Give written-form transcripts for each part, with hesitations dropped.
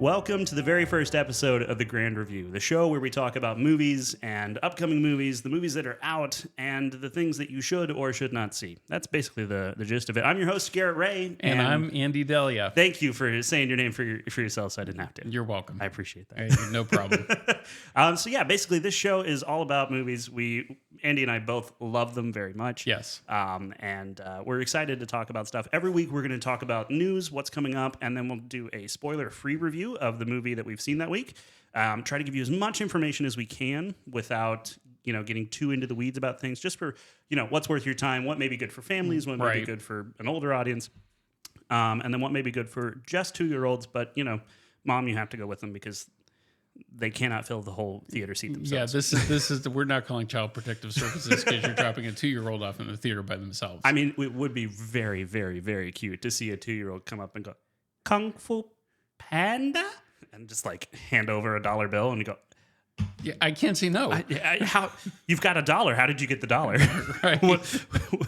Welcome to the very first episode of The Grand Review, the show where we talk about movies and upcoming movies, the movies that are out, and the things that you should or should not see. That's basically the gist of it. I'm your host, Garrett Ray. And I'm Andy Delia. Thank you for saying your name for yourself so I didn't have to. You're welcome. I appreciate that. Hey, no problem. Basically this show is all about movies. Andy and I both love them very much. Yes. And we're excited to talk about stuff. Every week we're going to talk about news, what's coming up, and then we'll do a spoiler-free review of the movie that we've seen that week. Try to give you as much information as we can without, getting too into the weeds about things, just for, what's worth your time, what may be good for families, what may be good for an older audience, and then what may be good for just 2-year-olds, but, mom, you have to go with them because they cannot fill the whole theater seat themselves. Yeah, this is we're not calling Child Protective Services because you're dropping a 2-year-old off in the theater by themselves. I mean, it would be very, very, very cute to see a 2-year-old come up and go, Kung Fu Panda? And just like hand over a $1 bill and you go, yeah, I can't say no. How you've got $1? How did you get the $1? Right.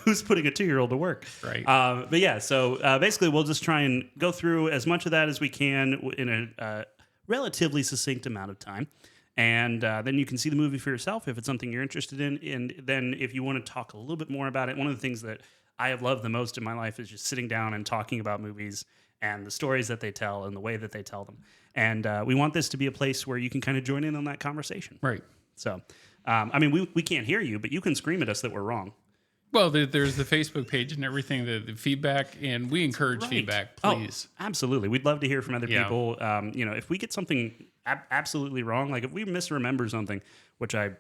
Who's putting a 2-year-old to work? Right. So basically, we'll just try and go through as much of that as we can in a relatively succinct amount of time, and then you can see the movie for yourself if it's something you're interested in. And then if you want to talk a little bit more about it, one of the things that I have loved the most in my life is just sitting down and talking about movies and the stories that they tell and the way that they tell them. And we want this to be a place where you can kind of join in on that conversation. Right. So, we can't hear you, but you can scream at us that we're wrong. Well, there's the Facebook page and everything, the feedback, and we encourage feedback, please. Oh, absolutely. We'd love to hear from other people. If we get something absolutely wrong, like if we misremember something, which I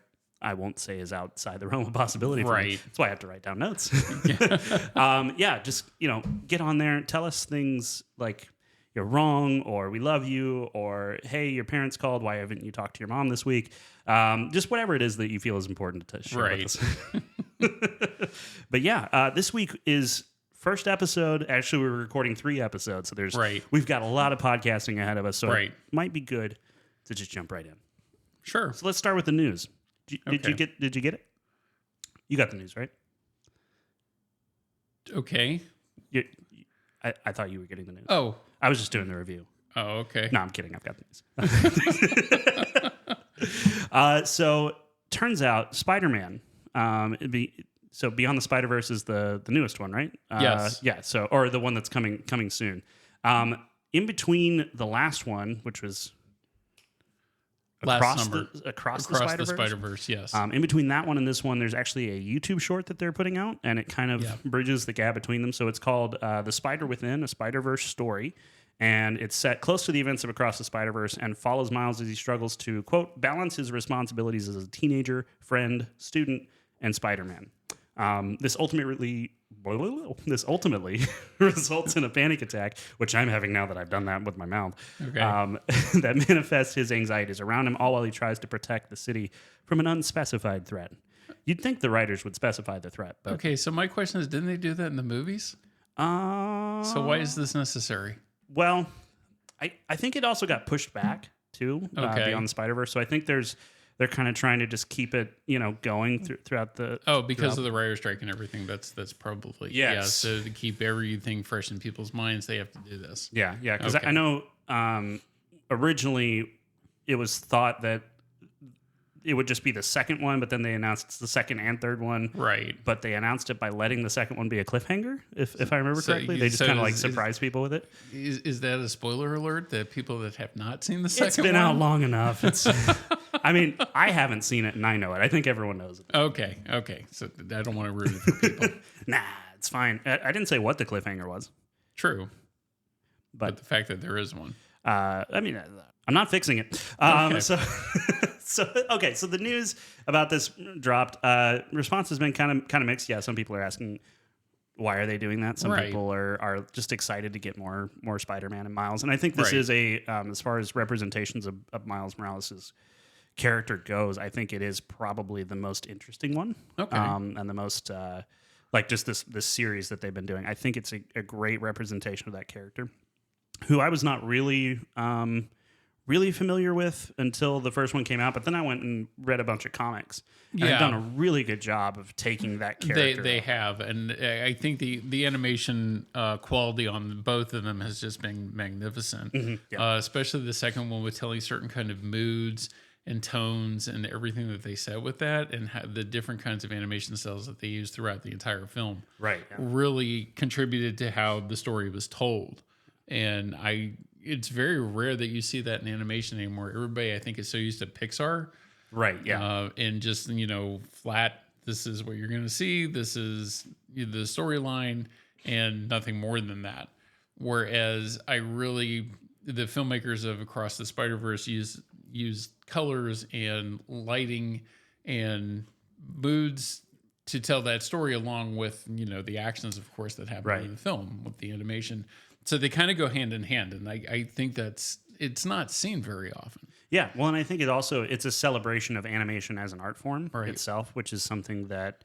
won't say is outside the realm of possibility for me. That's why I have to write down notes. Just get on there and tell us things like you're wrong, or we love you, or hey, your parents called, why haven't you talked to your mom this week? Just whatever it is that you feel is important to share with us. But this week is first episode. Actually, we're recording 3 episodes, so we've got a lot of podcasting ahead of us, so it might be good to just jump right in. Sure. So let's start with the news. Did you get it? You got the news, right? Okay. I thought you were getting the news. Oh. I was just doing the review. Oh, okay. No, I'm kidding. I've got the news. So turns out Spider-Man, Beyond the Spider-Verse is the newest one, right? Yes. Yeah. So, or the one that's coming soon. In between the last one, which was across the Spider-Verse, yes. In between that one and this one, there's actually a YouTube short that they're putting out, and it kind of bridges the gap between them. So it's called The Spider Within, a Spider-Verse story, and it's set close to the events of Across the Spider-Verse and follows Miles as he struggles to, quote, balance his responsibilities as a teenager, friend, student, and Spider-Man. This ultimately results in a panic attack, which I'm having now that I've done that with my mouth, that manifests his anxieties around him, all while he tries to protect the city from an unspecified threat. You'd think the writers would specify the threat. But okay, so my question is, didn't they do that in the movies? So why is this necessary? Well, I think it also got pushed back, too, Beyond the Spider-Verse. So I think they're kind of trying to just keep it, going throughout the... Oh, because of the writer's strike and everything. That's probably... Yes. Yeah, so to keep everything fresh in people's minds, they have to do this. Yeah, because I know originally it was thought that it would just be the second one, but then they announced it's the second and third one. Right. But they announced it by letting the second one be a cliffhanger, if I remember correctly. They just kind of surprise people with it. Is that a spoiler alert that people that have not seen the second one? It's been out long enough. I haven't seen it and I know it. I think everyone knows it. Okay. So I don't want to ruin it for people. Nah, it's fine. I didn't say what the cliffhanger was. True. But the fact that there is one. I'm not fixing it. So the news about this dropped. Response has been kind of mixed. Yeah, some people are asking, why are they doing that? Some people are just excited to get more Spider-Man and Miles. And I think this is as far as representations of Miles Morales' character goes, I think it is probably the most interesting one. Okay. And the most just this series that they've been doing. I think it's a great representation of that character, who I was not really really familiar with until the first one came out, but then I went and read a bunch of comics. And they've done a really good job of taking that character. They have, and I think the animation quality on both of them has just been magnificent. Especially the second one with telling certain kind of moods and tones and everything that they said with that, and the different kinds of animation styles that they used throughout the entire film. Really contributed to how the story was told. And it's very rare that you see that in animation anymore. Everybody, I think, is so used to Pixar. And just, flat, this is what you're going to see. This is the storyline and nothing more than that. Whereas the filmmakers of Across the Spider-Verse use colors and lighting and moods to tell that story along with, the actions, of course, that happen in the film with the animation. So they kind of go hand in hand, and I think it's not seen very often. Yeah, well, and I think it's a celebration of animation as an art form itself, which is something that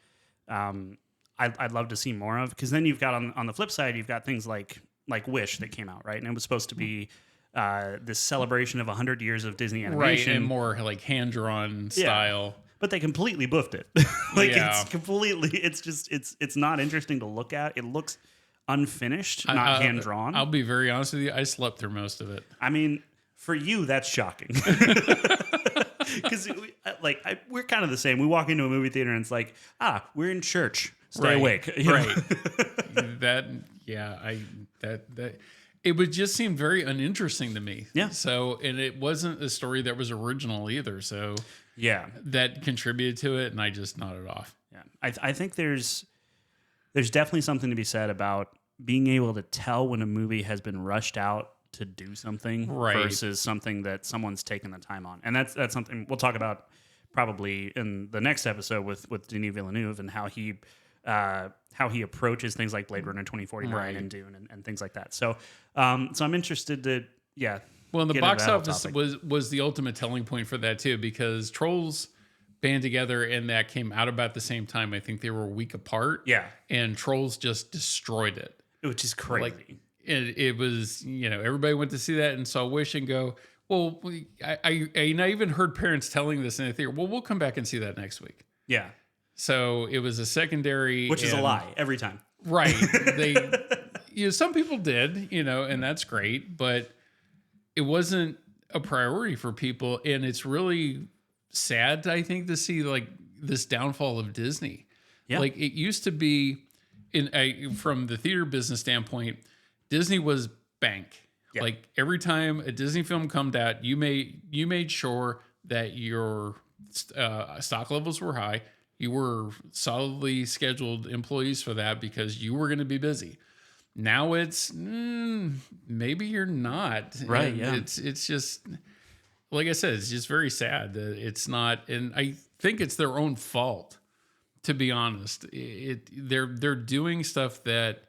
I'd love to see more of. Because then you've got on the flip side, you've got things like Wish that came out, right? And it was supposed to be this celebration of 100 years of Disney animation, and more like hand drawn style. But they completely buffed it. It's not interesting to look at. It looks unfinished, not hand drawn. I'll be very honest with you. I slept through most of it. I mean, for you, that's shocking. Because we're kind of the same. We walk into a movie theater and it's like, we're in church. Stay awake. It would just seem very uninteresting to me. Yeah. So, and it wasn't a story that was original either. So that contributed to it, and I just nodded off. Yeah. I think there's definitely something to be said about being able to tell when a movie has been rushed out to do something versus something that someone's taken the time on. And that's something we'll talk about probably in the next episode with Denis Villeneuve and how he approaches things like Blade Runner 2049 and Dune and things like that. So I'm interested to Well, the box office was the ultimate telling point for that too, because Trolls band together and that came out about the same time. I think they were a week apart. Yeah. And Trolls just destroyed it. Which is crazy. It was, everybody went to see that and saw Wish and go, well, I even heard parents telling this in the theater, well, we'll come back and see that next week. Yeah. So it was a secondary. Which is a lie every time. Right. Some people did, and that's great, but it wasn't a priority for people. And it's really sad, I think, to see like this downfall of Disney. Yeah. Like it used to be from the theater business standpoint, Disney was bank. Yeah. Like every time a Disney film comes out, you made sure that your stock levels were high. You were solidly scheduled employees for that because you were going to be busy. Now it's maybe you're not. Right. And yeah. It's just like I said. It's just very sad that it's not. And I think it's their own fault. To be honest, they're doing stuff that,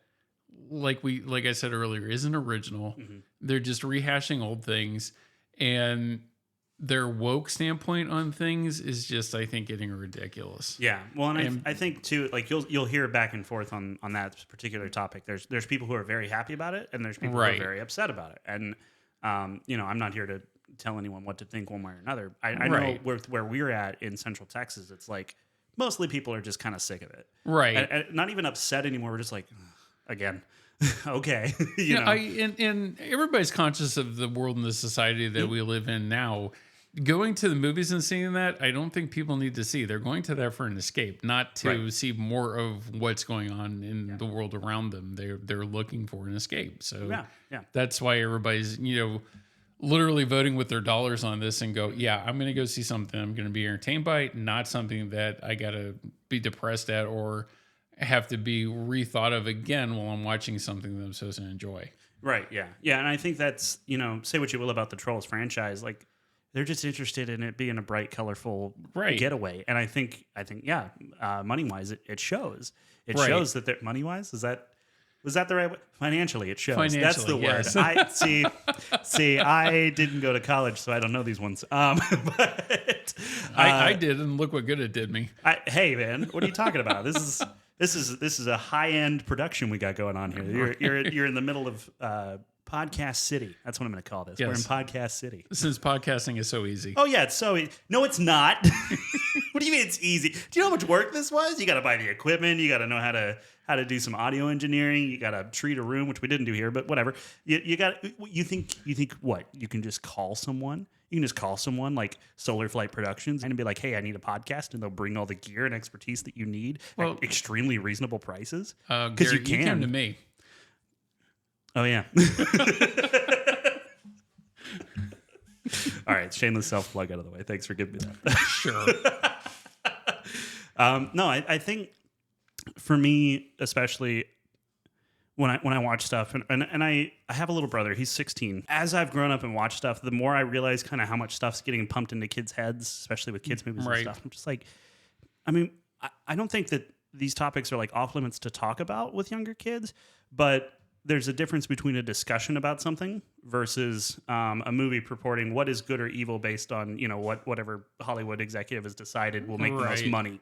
like I said earlier, isn't original. Mm-hmm. They're just rehashing old things, and their woke standpoint on things is just, I think, getting ridiculous. Yeah. Well, and I think too, like you'll hear back and forth on that particular topic. There's people who are very happy about it, and there's people who are very upset about it. And I'm not here to tell anyone what to think one way or another. I know where we're at in Central Texas, it's like mostly people are just kind of sick of it. Right. And not even upset anymore. We're just like, again. Okay. And everybody's conscious of the world and the society that we live in now. Going to the movies and seeing that, I don't think people need to see. They're going to that for an escape, not to see more of what's going on in the world around them. They're looking for an escape. So that's why everybody's, literally voting with their dollars on this and go, I'm going to go see something I'm going to be entertained by, not something that I got to be depressed at or have to be rethought of again while I'm watching something that I'm supposed to enjoy. Right. Yeah. Yeah. And I think that's, say what you will about the Trolls franchise. Like they're just interested in it being a bright, colorful getaway. And I think, money wise, it shows. It shows that they're money wise. Was that the right way? Financially, it shows. That's the word. I see. I didn't go to college, so I don't know these ones. But I did, and look what good it did me. Hey, man, what are you talking about? This is a high end production we got going on here. You're in the middle of Podcast City. That's what I'm going to call this. Yes. We're in Podcast City. Since podcasting is so easy. Oh, yeah, it's so easy. No, it's not. What do you mean it's easy? Do you know how much work this was? You got to buy the equipment. You got to know how to do some audio engineering. You got to treat a room, which we didn't do here, but whatever. You think what? You can just call someone? You can just call someone like Solar Flight Productions and be like, hey, I need a podcast, and they'll bring all the gear and expertise that you need at extremely reasonable prices. Because you can. You came to me. Oh, yeah. All right, shameless self-plug out of the way. Thanks for giving me that. Sure. No, I think for me, especially when I watch stuff, and I have a little brother, he's 16. As I've grown up and watched stuff, the more I realize kind of how much stuff's getting pumped into kids' heads, especially with kids' movies and stuff. I'm just like, I mean, I don't think that these topics are like off limits to talk about with younger kids, but there's a difference between a discussion about something versus a movie purporting what is good or evil based on, whatever Hollywood executive has decided will make the most money.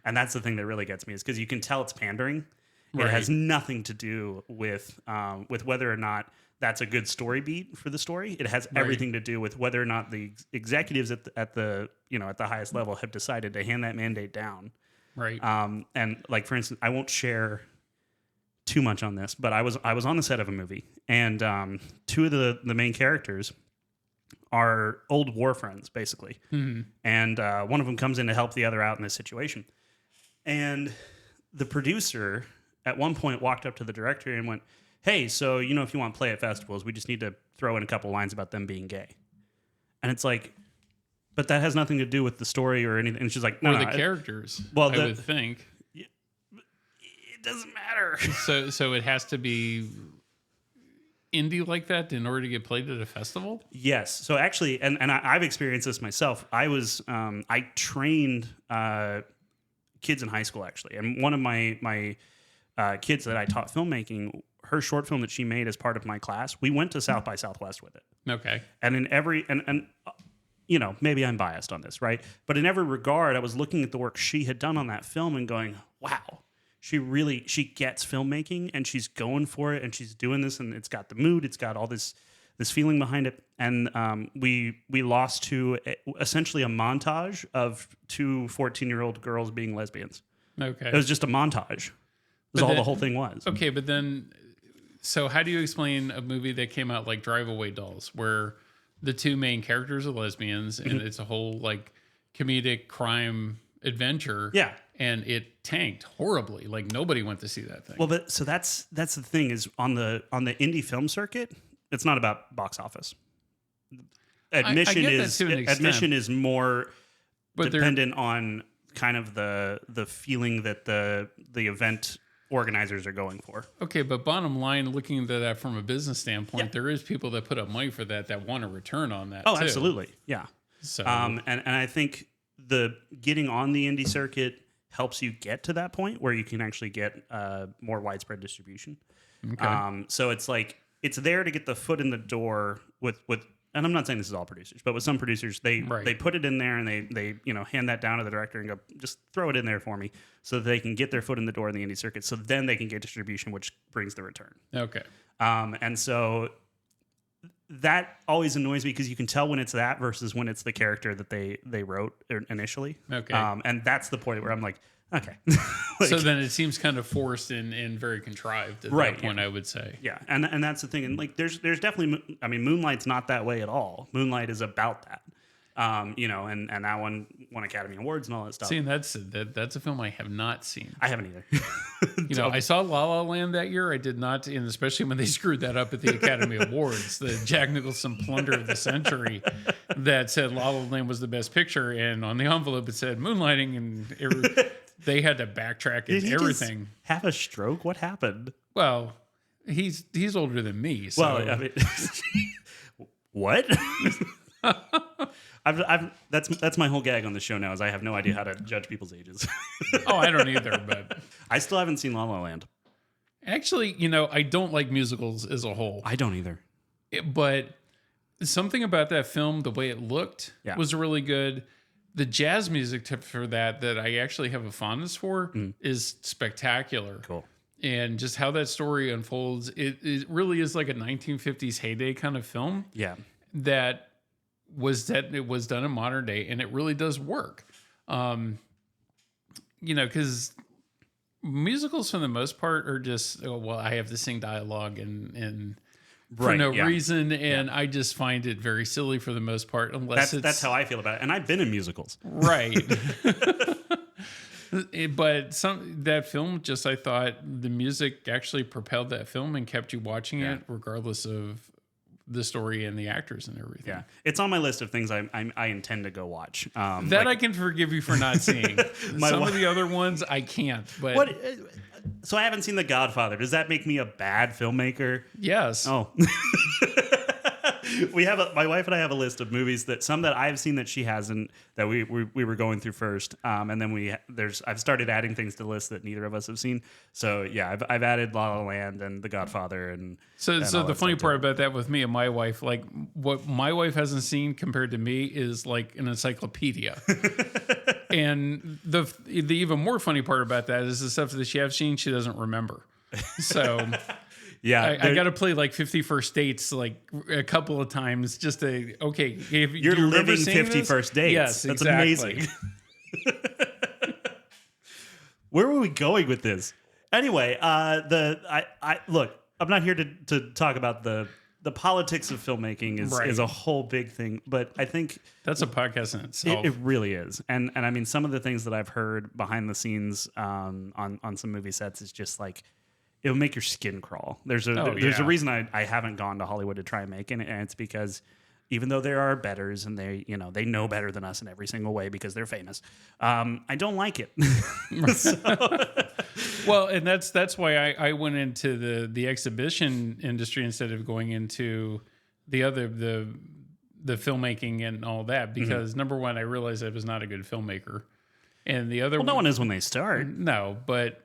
And that's the thing that really gets me, is because you can tell it's pandering. It has nothing to do with whether or not that's a good story beat for the story. It has everything to do with whether or not the executives at the highest level have decided to hand that mandate down. Right. And like, for instance, I won't share too much on this, but I was on the set of a movie, and two of the main characters are old war friends, basically. Mm-hmm. And one of them comes in to help the other out in this situation. And the producer at one point walked up to the director and went, hey, so, if you want to play at festivals, we just need to throw in a couple lines about them being gay. And it's like, but that has nothing to do with the story or anything. And she's like, no, the characters, I would think. It doesn't matter. So it has to be indie like that in order to get played at a festival? Yes. So actually, and I've experienced this myself. I trained kids in high school, actually. And one of my kids that I taught filmmaking, her short film that she made as part of my class, we went to South by Southwest with it. Okay. And in every, and maybe I'm biased on this, right? But in every regard, I was looking at the work she had done on that film and going, wow, she gets filmmaking, and she's going for it, and she's doing this, and it's got the mood, it's got all this feeling behind it. And we lost to essentially a montage of two 14-year-old girls being lesbians. Okay. It was just a montage. The whole thing was. Okay, but then, so how do you explain a movie that came out like Drive Away Dolls, where the two main characters are lesbians, and it's a whole like comedic crime adventure? Yeah. And it tanked horribly. Like, nobody went to see that thing. Well, but so that's the thing, is on the indie film circuit, it's not about box office. Admission is more dependent on kind of the feeling that the event organizers are going for. Okay, but bottom line, looking at that from a business standpoint, there is people that put up money for that want a return on that. Oh, too. Absolutely, yeah. So, and I think the getting on the indie circuit helps you get to that point where you can actually get more widespread distribution. Okay. So it's like, it's there to get the foot in the door with, and I'm not saying this is all producers, but with some producers, they put it in there and they hand that down to the director and go, just throw it in there for me, so that they can get their foot in the door in the indie circuit, so then they can get distribution, which brings the return. Okay. And so that always annoys me, because you can tell when it's that versus when it's the character that they wrote initially. Okay. And that's the point where I'm like, okay. So then it seems kind of forced and very contrived at that point, I would say. Yeah, and that's the thing. And like, there's definitely, I mean, Moonlight's not that way at all. Moonlight is about that. And that one won Academy Awards and all that stuff. See, that's a film I have not seen. I haven't either. I saw La La Land that year. I did not, and especially when they screwed that up at the Academy Awards, the Jack Nicholson plunder of the century, that said La La Land was the best picture, and on the envelope it said Moonlighting, and they had to backtrack and everything. Just have a stroke? What happened? Well, he's older than me. So. Well, I mean, what? That's my whole gag on the show now, is I have no idea how to judge people's ages. Oh, I don't either, but I still haven't seen La La Land. Actually, I don't like musicals as a whole. I don't either. But something about that film, the way it looked, was really good. The jazz music for that I actually have a fondness for is spectacular. Cool. and just how that story unfolds. It really is like a 1950s heyday kind of film. Yeah. That it was done in modern day, and it really does work. Because musicals for the most part are just, I have to sing dialogue and for no reason, and I just find it very silly for the most part. Unless that's how I feel about it, and I've been in musicals, right? But that film, just I thought the music actually propelled that film and kept you watching it, regardless of the story and the actors and everything. Yeah, it's on my list of things I intend to go watch. I can forgive you for not seeing. Some of the other ones I can't. But so I haven't seen The Godfather. Does that make me a bad filmmaker? Yes. Oh. My wife and I have a list of movies that I've seen that she hasn't, that we were going through first, and then I've started adding things to the list that neither of us have seen. So yeah, I've added La La Land and The Godfather, and so the funny part about that with me and my wife, like what my wife hasn't seen compared to me is like an encyclopedia. And the even more funny part about that is the stuff that she has seen she doesn't remember. So. Yeah, I got to play like 50 First Dates like a couple of times just to, you're living 50 First Dates. Yes, that's exactly. Amazing. Where were we going with this? Anyway, look, I'm not here to talk about the politics of filmmaking is a whole big thing, but I think that's a podcast in itself. It really is, and I mean some of the things that I've heard behind the scenes on some movie sets is just like. It'll make your skin crawl. There's a reason I haven't gone to Hollywood to try and make it, and it's because even though there are betters and they know better than us in every single way because they're famous, I don't like it. Well, and that's why I went into the exhibition industry instead of going into the filmmaking and all that because number one, I realized I was not a good filmmaker, and the other no one is when they start. No, but.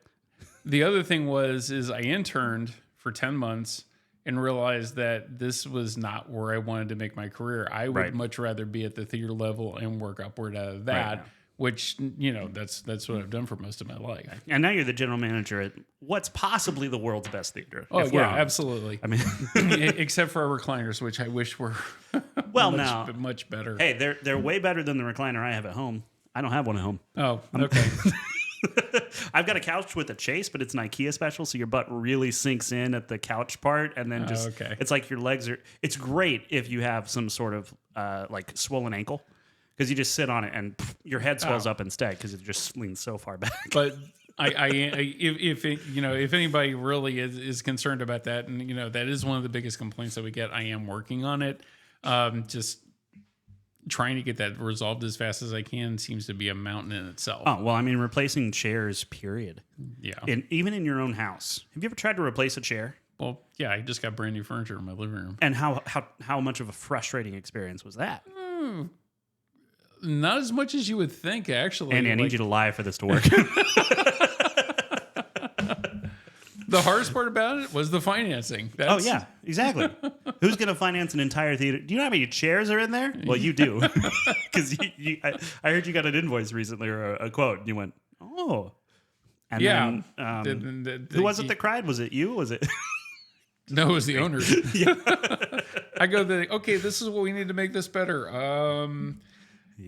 The other thing is I interned for 10 months and realized that this was not where I wanted to make my career. I would much rather be at the theater level and work upward out of that, which, that's what I've done for most of my life. And now you're the general manager at what's possibly the world's best theater. Oh, yeah, absolutely. I mean, except for our recliners, which I wish were much better. Hey, they're way better than the recliner I have at home. I don't have one at home. Oh, okay. I've got a couch with a chase, but it's an IKEA special, so your butt really sinks in at the couch part, and then it's like your legs are. It's great if you have some sort of like swollen ankle, because you just sit on it and your head swells up instead because it just leans so far back. But if anybody really is concerned about that, and that is one of the biggest complaints that we get. I am working on it. Just. Trying to get that resolved as fast as I can seems to be a mountain in itself. Oh, well, I mean, replacing chairs, period. Yeah. Even in your own house. Have you ever tried to replace a chair? Well, yeah, I just got brand new furniture in my living room. And how much of a frustrating experience was that? Not as much as you would think, actually. Andy, I need you to lie for this to work. The hardest part about it was the financing. Oh, yeah, exactly. Who's going to finance an entire theater? Do you know how many chairs are in there? Well, you do. Because I heard you got an invoice recently or a quote, and you went, oh. And then, who was it that cried? Was it you? Was it? No, it was the owner. I go, okay, this is what we need to make this better.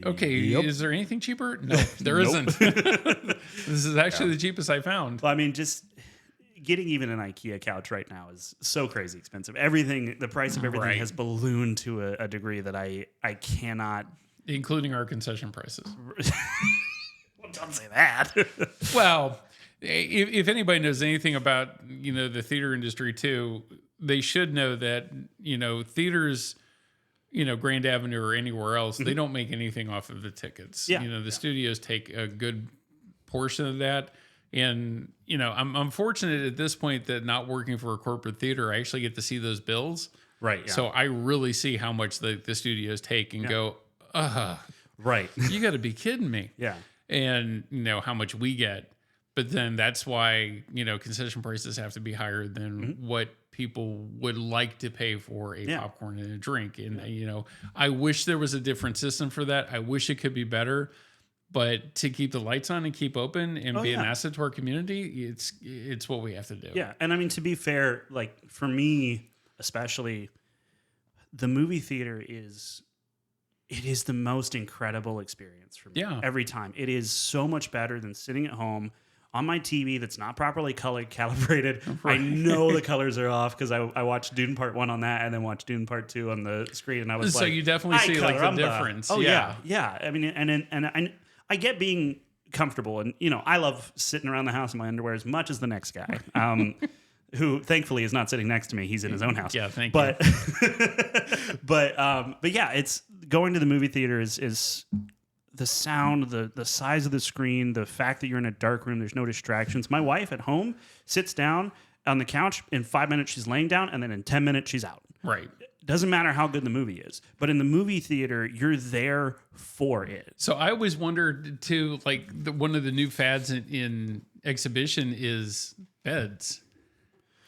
Okay, is there anything cheaper? No, there isn't. This is actually the cheapest I found. Well, I mean, just... Getting even an IKEA couch right now is so crazy expensive. The price of everything has ballooned to a degree that I cannot... Including our concession prices. Well, don't say that. Well, if anybody knows anything about, the theater industry too, they should know that, theaters, Grand Avenue or anywhere else, they don't make anything off of the tickets. Yeah. The studios take a good portion of that. And, I'm fortunate at this point that not working for a corporate theater, I actually get to see those bills. Right. Yeah. So I really see how much the studios take and go, right. You got to be kidding me. Yeah. And, how much we get. But then that's why, concession prices have to be higher than what people would like to pay for a popcorn and a drink. And, I wish there was a different system for that. I wish it could be better. But to keep the lights on and keep open and be an asset to our community, it's what we have to do. Yeah, and I mean, to be fair, like for me especially, the movie theater is the most incredible experience for me. Yeah. Every time. It is so much better than sitting at home on my TV that's not properly calibrated. Right. I know the colors are off because I watched Dune Part 1 on that and then watched Dune Part 2 on the screen, and I was so you definitely see like the difference. Oh yeah. I mean, and I get being comfortable, and I love sitting around the house in my underwear as much as the next guy, who thankfully is not sitting next to me. He's in his own house. Yeah, thank you. But yeah, it's going to the movie theater is the sound, the size of the screen, the fact that you're in a dark room, there's no distractions. My wife at home sits down on the couch. In 5 minutes, she's laying down, and then in 10 minutes, she's out. Right. Doesn't matter how good the movie is, but in the movie theater, you're there for it. So I always wondered too, like one of the new fads in exhibition is beds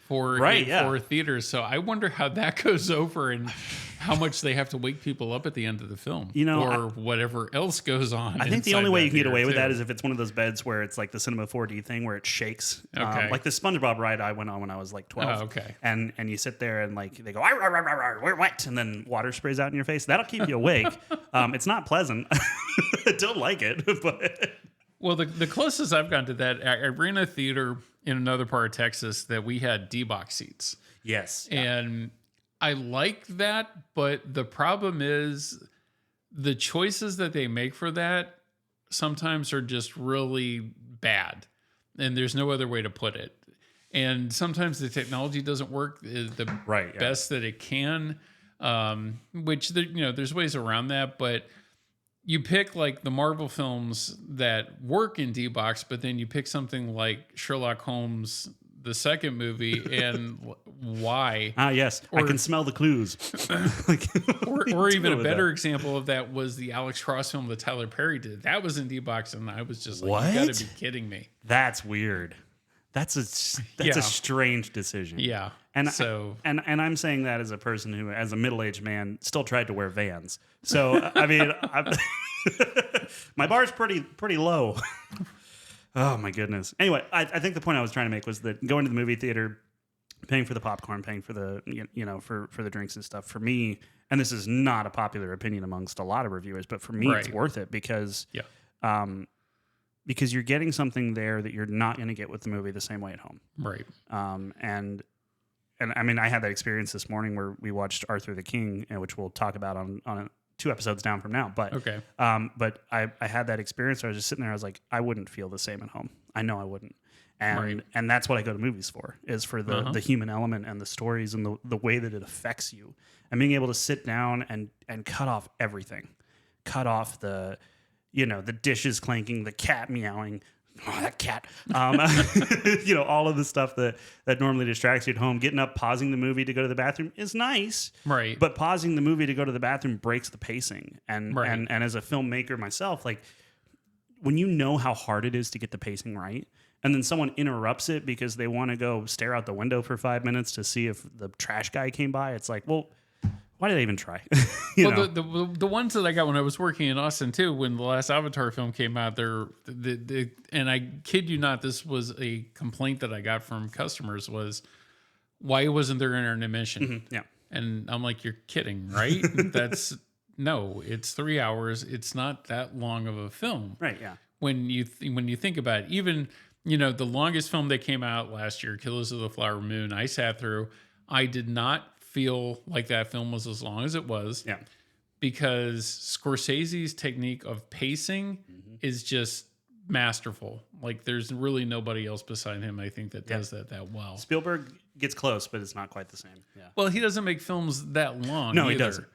for theaters. So I wonder how that goes over and how much they have to wake people up at the end of the film, or whatever else goes on. I think the only way you can get away with that is if it's one of those beds where it's like the Cinema 4D thing where it shakes. Okay. Like the SpongeBob ride I went on when I was like 12. Oh, okay. And you sit there and like they go, "Arr, arr, arr, arr, we're wet," and then water sprays out in your face. That'll keep you awake. It's not pleasant. I don't like it, but well, the closest I've gotten to that, I ran a theater in another part of Texas that we had D-box seats. Yes. And I like that, but the problem is the choices that they make for that sometimes are just really bad. And there's no other way to put it. And sometimes the technology doesn't work the best that it can, which there's ways around that, but you pick like the Marvel films that work in D-Box, but then you pick something like Sherlock Holmes, the second movie, and why? Yes. I can smell the clues. or even a better example of that was the Alex Cross film that Tyler Perry did. That was in D-Box, and I was just like, what? You gotta be kidding me. That's weird. That's a strange decision. Yeah. And I'm saying that as a person who, as a middle-aged man, still tried to wear Vans. So I mean, my bar's pretty low. Oh my goodness. Anyway, I think the point I was trying to make was that going to the movie theater, paying for the popcorn, paying for the for the drinks and stuff, for me, and this is not a popular opinion amongst a lot of reviewers, but for me, it's worth it because you're getting something there that you're not going to get with the movie the same way at home. Right. And I mean, I had that experience this morning where we watched Arthur the King, which we'll talk about on 2 episodes down from now. But okay. But I had that experience where I was just sitting there. I was like, I wouldn't feel the same at home. I know I wouldn't. And that's what I go to movies for, is for the human element and the stories and the way that it affects you, and being able to sit down and cut off everything, cut off the dishes clanking, the cat meowing. Oh, that cat. All of the stuff that normally distracts you at home. Getting up, pausing the movie to go to the bathroom is nice. Right. But pausing the movie to go to the bathroom breaks the pacing. And as a filmmaker myself, like, when you know how hard it is to get the pacing right, and then someone interrupts it because they want to go stare out the window for 5 minutes to see if the trash guy came by, it's like, well, why did I even try? The ones that I got when I was working in Austin too, when the last Avatar film came out, and I kid you not, this was a complaint that I got from customers was, why wasn't there intermission? Mm-hmm. Yeah. And I'm like, you're kidding, right? No, it's 3 hours. It's not that long of a film. Right. Yeah. When you think about it, even, the longest film that came out last year, Killers of the Flower Moon, I sat through, I did not feel like that film was as long as it was. Yeah. Because Scorsese's technique of pacing is just masterful. Like, there's really nobody else beside him, I think, that does that well. Spielberg gets close, but it's not quite the same. Yeah. Well, he doesn't make films that long. No, either. He doesn't.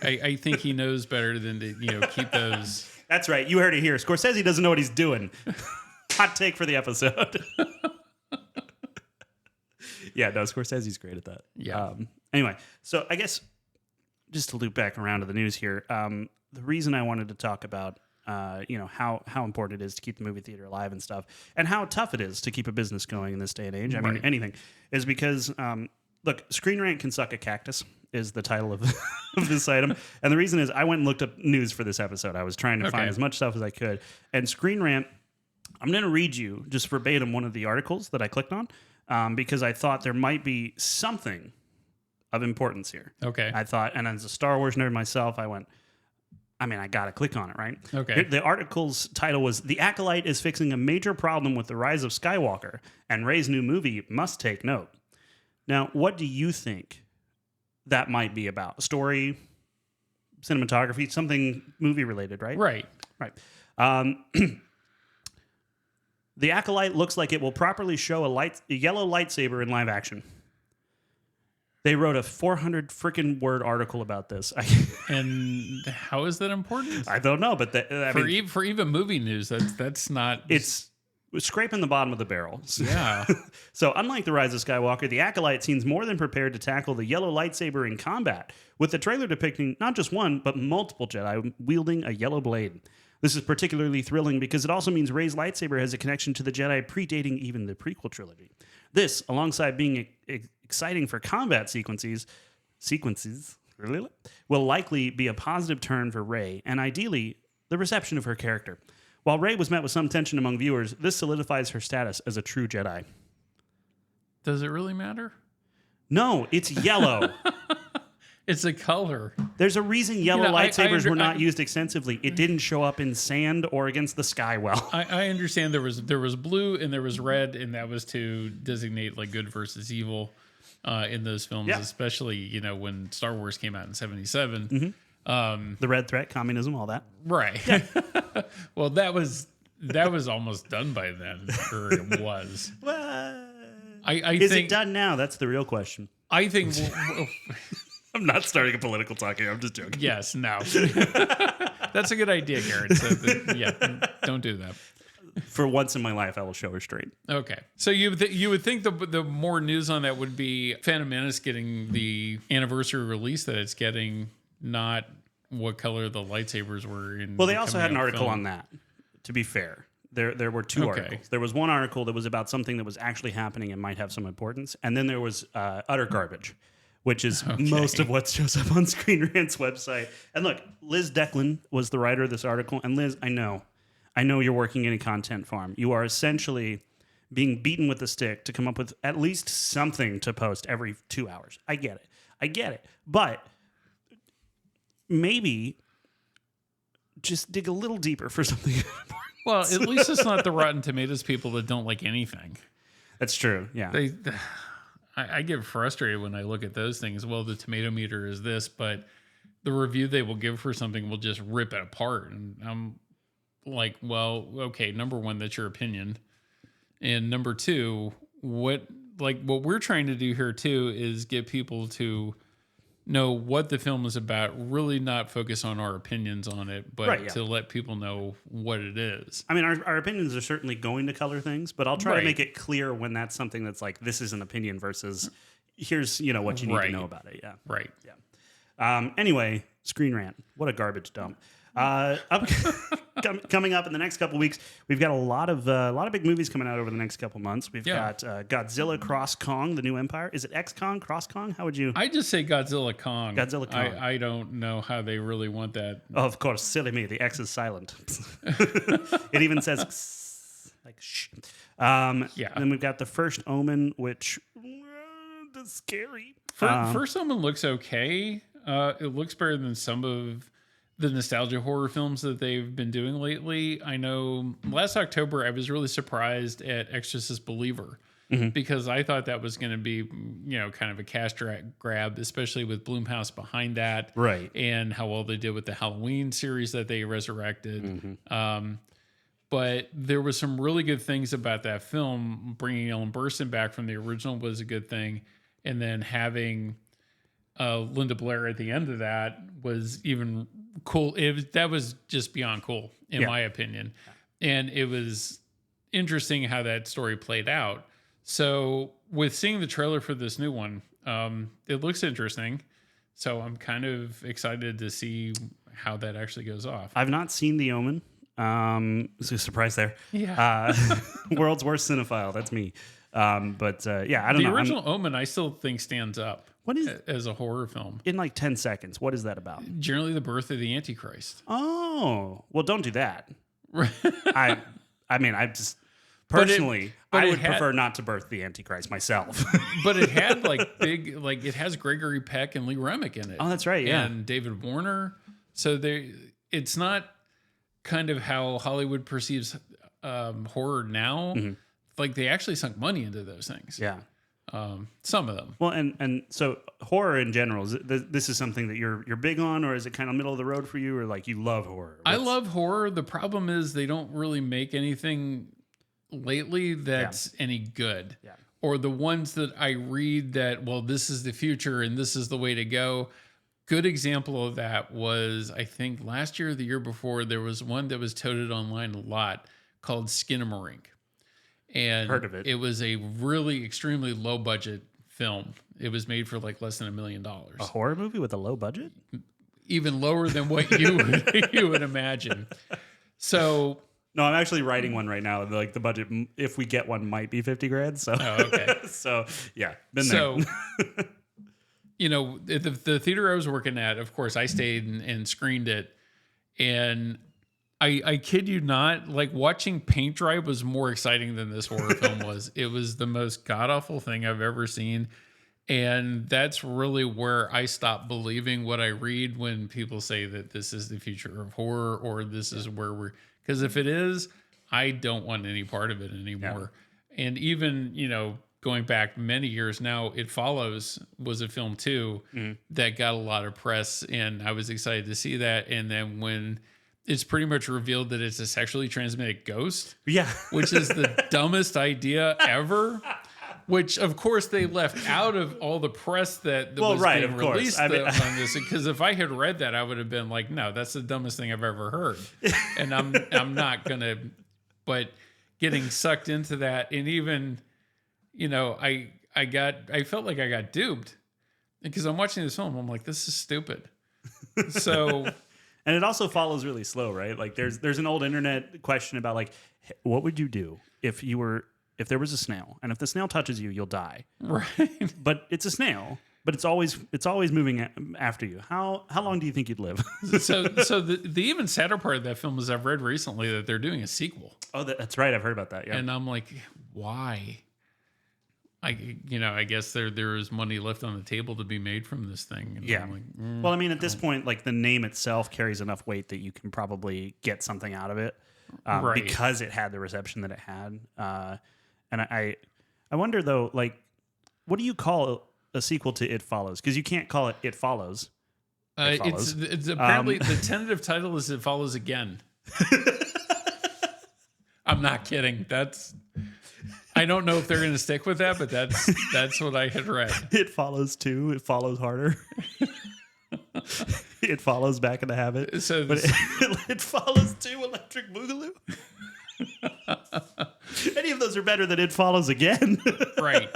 I think he knows better than to keep those. That's right. You heard it here. Scorsese doesn't know what he's doing. Hot take for the episode. Yeah, no, Scorsese's great at that. Yeah. Anyway, so I guess just to loop back around to the news here, the reason I wanted to talk about, how important it is to keep the movie theater alive and stuff, and how tough it is to keep a business going in this day and age. I mean, anything, is because, look, Screen Rant can suck a cactus. is the title of, of this item. And the reason is I went and looked up news for this episode. I was trying to find as much stuff as I could. And Screen Rant, I'm going to read you just verbatim one of the articles that I clicked on because I thought there might be something of importance here. Okay. I thought, and as a Star Wars nerd myself, I got to click on it, right? Okay. The article's title was, "The Acolyte is fixing a major problem with the rise of Skywalker, and Rey's new movie must take note." Now, what do you think that might be about? Story, cinematography, something movie related, right? Right. The Acolyte looks like it will properly show a yellow lightsaber in live action. They wrote a 400 freaking word article about this. And how is that important? I don't know, but for even movie news, that's not. It's scraping the bottom of the barrel. Yeah. So unlike The Rise of Skywalker, the Acolyte seems more than prepared to tackle the yellow lightsaber in combat, with the trailer depicting not just one, but multiple Jedi wielding a yellow blade. This is particularly thrilling because it also means Rey's lightsaber has a connection to the Jedi predating even the prequel trilogy. This, alongside being exciting for combat sequences, will likely be a positive turn for Rey, and ideally, the reception of her character. While Rey was met with some tension among viewers, this solidifies her status as a true Jedi. Does it really matter? No, it's yellow. It's a color. There's a reason yellow lightsabers were not used extensively. It didn't show up in sand or against the sky well. I understand there was blue and there was red, and that was to designate like good versus evil in those films, especially when Star Wars came out in '77. Mm-hmm. The red threat, communism, all that. Right. Yeah. Well, that was almost done by then, or it was. Is it done now? That's the real question. I think. I'm not starting a political talk here. I'm just joking. Yes, no. That's a good idea, Garrett. So don't do that. For once in my life, I will show her straight. Okay. So you would think the more news on that would be Phantom Menace getting the anniversary release that it's getting, not what color the lightsabers were in. Well, they also had an article on that, to be fair. There were two articles. There was one article that was about something that was actually happening and might have some importance. And then there was utter garbage, which is most of what shows up on Screen Rant's website. And look, Liz Declan was the writer of this article. And Liz, I know you're working in a content farm. You are essentially being beaten with a stick to come up with at least something to post every 2 hours. I get it. But maybe just dig a little deeper for something important. Well, at least it's not the Rotten Tomatoes people that don't like anything. That's true, yeah. I get frustrated when I look at those things. Well, the tomato meter is this, but the review they will give for something will just rip it apart. And I'm like, well, okay, number one, that's your opinion. And number two, what we're trying to do here too is get people to know what the film is about, really not focus on our opinions on it, but to let people know what it is. I mean, our opinions are certainly going to color things, but I'll try to make it clear when that's something that's like, this is an opinion versus here's, what you need to know about it. Yeah. Right. Yeah. Anyway, Screen Rant. What a garbage dump. Coming up in the next couple weeks, we've got a lot of big movies coming out over the next couple months. We've got Godzilla Cross Kong: The New Empire. Is it X Kong, Cross Kong? How would you? I just say Godzilla Kong. Godzilla Kong. I don't know how they really want that. Oh, of course, silly me. The X is silent. It even says like shh. Then we've got The First Omen, which is scary. First Omen looks okay. It looks better than some of the nostalgia horror films that they've been doing lately. I know last October I was really surprised at Exorcist Believer because I thought that was going to be, kind of a cash grab, especially with Blumhouse behind that, right? And how well they did with the Halloween series that they resurrected. But there was some really good things about that film. Bringing Ellen Burstyn back from the original was a good thing, and then having Linda Blair at the end of that was even cool. That was just beyond cool, in my opinion. And it was interesting how that story played out. So with seeing the trailer for this new one, it looks interesting. So I'm kind of excited to see how that actually goes off. I've not seen The Omen. It's a surprise there. Yeah. World's worst cinephile. That's me. I don't know. The original Omen, I still think stands up. What is as a horror film? In like 10 seconds, what is that about? Generally the birth of the Antichrist. Oh, well, don't do that. Right. I mean, I just personally, but I would prefer not to birth the Antichrist myself. But it had it has Gregory Peck and Lee Remick in it. Oh, that's right. Yeah. And David Warner. So it's not kind of how Hollywood perceives horror now. Mm-hmm. Like they actually sunk money into those things. Yeah. Some of them. Well, and so horror in general, this is something that you're big on, or is it kind of middle of the road for you, or like you love horror? I love horror. The problem is they don't really make anything lately that's any good. Yeah. Or the ones that I read that, well, this is the future and this is the way to go. Good example of that was, I think last year or the year before, there was one that was toted online a lot called Skinamarink. And heard of it. It was a really extremely low budget film. It was made for like less than $1 million. A horror movie with a low budget? Even lower than what you would imagine. So no, I'm actually writing one right now. Like the budget, if we get one, might be $50,000. So okay. So yeah, been there. You know, the theater I was working at, of course, I stayed and screened it, and I kid you not, like watching paint dry was more exciting than this horror film was. It was the most god-awful thing I've ever seen. And that's really where I stop believing what I read when people say that this is the future of horror or this is where because if it is, I don't want any part of it anymore. Yeah. And even, you know, going back many years now, It Follows was a film too that got a lot of press, and I was excited to see that. And then when it's pretty much revealed that it's a sexually transmitted ghost. Yeah. Which is the dumbest idea ever. Which, of course, they left out of all the press that was being released on this. Because if I had read that, I would have been like, no, that's the dumbest thing I've ever heard. And I'm not going to. But getting sucked into that, and even, you know, I felt like I got duped. Because I'm watching this film, I'm like, this is stupid. So... And it also follows really slow, right? Like there's an old internet question about like, what would you do if there was a snail, and if the snail touches you, you'll die. Right. But it's a snail, but it's always moving after you. How long do you think you'd live? So the even sadder part of that film is I've read recently that they're doing a sequel. Oh, that's right. I've heard about that. Yeah. And I'm like, why? I guess there is money left on the table to be made from this thing. And yeah. I'm like, well, I mean, at this point, like the name itself carries enough weight that you can probably get something out of it, right, because it had the reception that it had. And I wonder though, like, what do you call a sequel to It Follows? Because you can't call it It Follows. It Follows. It's apparently the tentative title is It Follows Again. I'm not kidding. I don't know if they're going to stick with that, but that's what I had read. It Follows 2. It follows harder. It follows Back in the Habit. So it Follows 2. Electric Boogaloo. Any of those are better than It Follows Again. Right.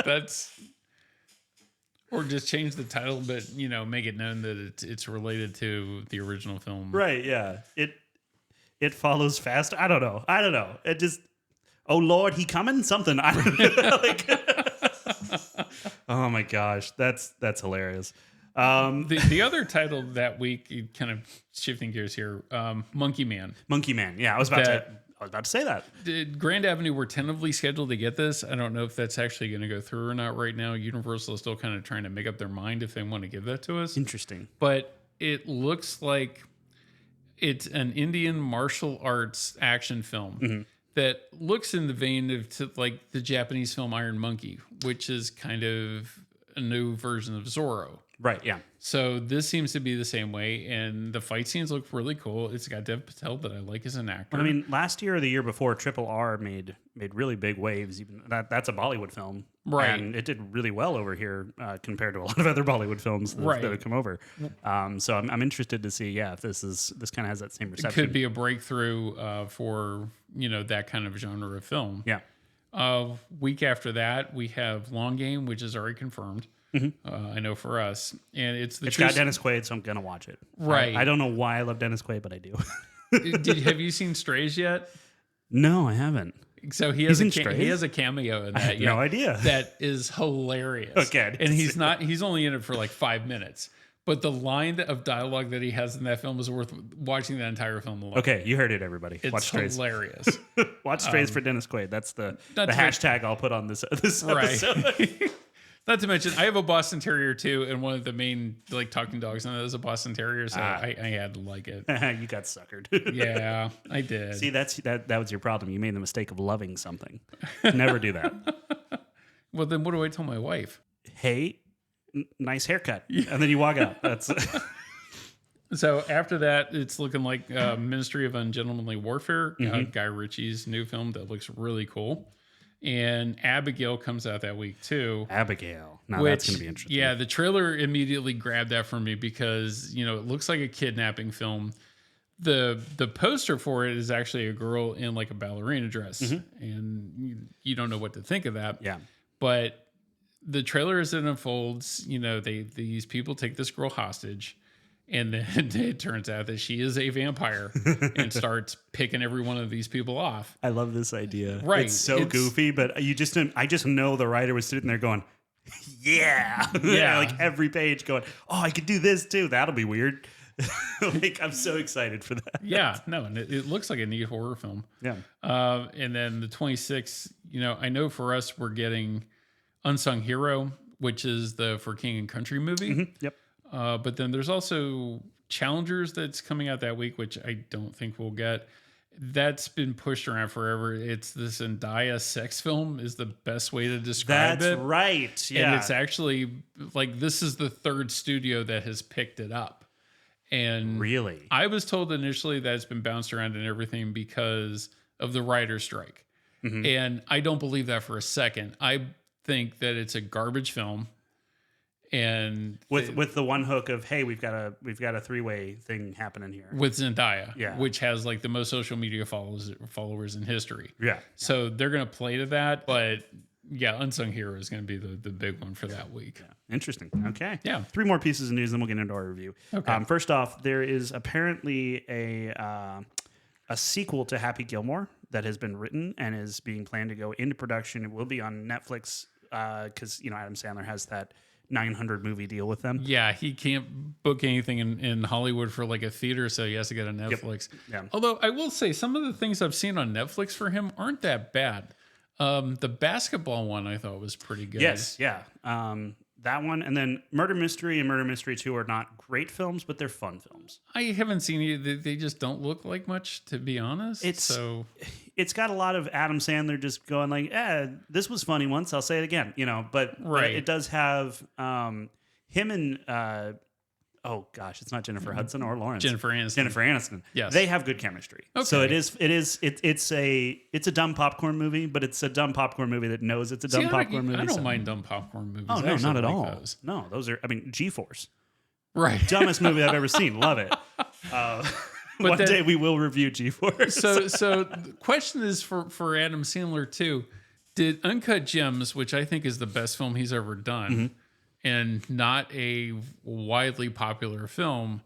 Or just change the title, but make it known that it's related to the original film. Right. Yeah. It Follows Fast. I don't know. It just. Oh Lord, he coming? Something. I don't know. Oh my gosh, that's hilarious. The other title that week, kind of shifting gears here, Monkey Man. Monkey Man. Yeah, I was about to say that. Grand Avenue were tentatively scheduled to get this. I don't know if that's actually going to go through or not right now. Universal is still kind of trying to make up their mind if they want to give that to us. Interesting. But it looks like it's an Indian martial arts action film. Mm-hmm. That looks in the vein of like the Japanese film Iron Monkey, which is kind of a new version of Zorro. Right, yeah. So this seems to be the same way, and the fight scenes look really cool. It's got Dev Patel that I like as an actor. Well, I mean, last year or the year before, Triple R made really big waves. Even that's a Bollywood film, right? And it did really well over here compared to a lot of other Bollywood films that have come over. So I'm interested to see, if this kind of has that same reception. It could be a breakthrough for that kind of genre of film. Yeah. Week after that, we have Long Game, which is already confirmed. Mm-hmm. I know for us, and it's got Dennis Quaid, so I'm gonna watch it. Right. I don't know why I love Dennis Quaid, but I do. Have you seen Strays yet? No, I haven't. So he has a cameo in that. I had no idea. That is hilarious. Okay, and he's only in it for like 5 minutes. But the line of dialogue that he has in that film is worth watching that entire film alone. Okay, you heard it, everybody. It's Watch Strays. hilarious. Watch Strays for Dennis Quaid. That's the hashtag I'll put on this episode. Right. Not to mention, I have a Boston Terrier too, and one of the main like talking dogs on it is a Boston Terrier, so I had to like it. You got suckered. Yeah, I did. See, that was your problem. You made the mistake of loving something. Never do that. Well, then what do I tell my wife? Hey, nice haircut. And then you walk out. That's So after that, it's looking like Ministry of Ungentlemanly Warfare, Guy Ritchie's new film that looks really cool. And Abigail comes out that week too. Abigail. Now that's going to be interesting. Yeah, the trailer immediately grabbed that from me because, it looks like a kidnapping film. The poster for it is actually a girl in like a ballerina dress. And you don't know what to think of that. Yeah. But the trailer as it unfolds, these people take this girl hostage. And then it turns out that she is a vampire and starts picking every one of these people off. I love this idea. Right. It's so goofy, but I just know the writer was sitting there going, yeah. Like every page going, oh, I could do this too. That'll be weird. Like, I'm so excited for that. Yeah. No, and it looks like a neat horror film. Yeah. And then the 26th, I know for us, we're getting Unsung Hero, which is the For King and Country movie. Yep. But then there's also Challengers that's coming out that week, which I don't think we'll get. That's been pushed around forever. It's the Zendaya sex film is the best way to describe it. That's right. Yeah. And it's actually like this is the third studio that has picked it up. And really, I was told initially that it's been bounced around and everything because of the writer's strike. And I don't believe that for a second. I think that it's a garbage film. And with the one hook of, hey, we've got a 3-way thing happening here with Zendaya, which has like the most social media followers in history. Yeah. So they're gonna play to that, but yeah, Unsung Hero is gonna be the big one for that week. Yeah. Interesting. Okay. Yeah. 3 more pieces of news, then we'll get into our review. Okay. First off, there is apparently a sequel to Happy Gilmore that has been written and is being planned to go into production. It will be on Netflix because Adam Sandler has that 900 movie deal with them. Yeah, he can't book anything in Hollywood for like a theater, so he has to go to Netflix. Yep. Yeah. Although I will say some of the things I've seen on Netflix for him aren't that bad. The basketball one I thought was pretty good. Yes, yeah. That one, and then Murder Mystery and Murder Mystery 2 are not great films, but they're fun films. I haven't seen it. They just don't look like much, to be honest. It's got a lot of Adam Sandler just going like, this was funny once, I'll say it again, but right. It does have him and oh gosh, it's not Jennifer Hudson or Lawrence. Jennifer Aniston. Yes. They have good chemistry. Okay. So it's a dumb popcorn movie, but it's a dumb popcorn movie that knows it's a dumb popcorn movie. I don't mind dumb popcorn movies. Oh, no, not at all. Those. No, those are, G-Force. Right. Dumbest movie I've ever seen. Love it. One day we will review G-Force. So the question is for Adam Sandler too. Did Uncut Gems, which I think is the best film he's ever done, and not a widely popular film,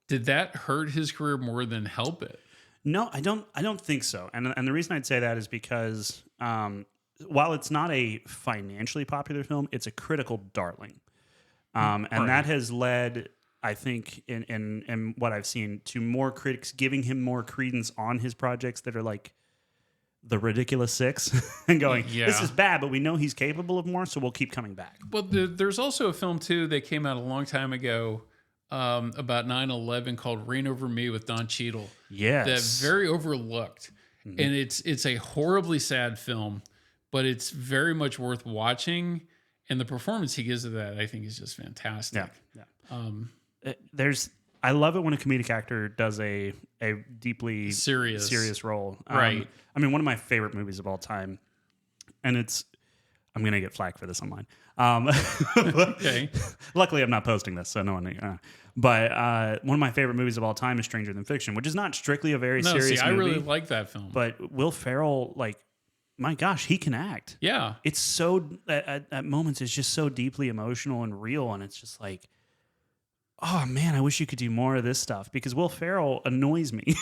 did that hurt his career more than help it? No, I don't think so. And the reason I'd say that is because while it's not a financially popular film, it's a critical darling. And that has led, I think, in what I've seen, to more critics giving him more credence on his projects that are like The Ridiculous Six and going, this is bad, but we know he's capable of more, so we'll keep coming back. Well, there's also a film, too, that came out a long time ago about 9/11 called Reign Over Me with Don Cheadle. Yes. That's very overlooked. And it's a horribly sad film, but it's very much worth watching. And the performance he gives of that, I think, is just fantastic. Yeah. I love it when a comedic actor does a deeply serious role. Right. One of my favorite movies of all time, and I'm going to get flack for this online. Okay. Luckily, I'm not posting this, so no one. But one of my favorite movies of all time is Stranger Than Fiction, which is not strictly a very serious movie. I really like that film. But Will Ferrell, my gosh, he can act. Yeah. It's so, at moments, it's just so deeply emotional and real, and it's just like, oh man, I wish you could do more of this stuff, because Will Ferrell annoys me.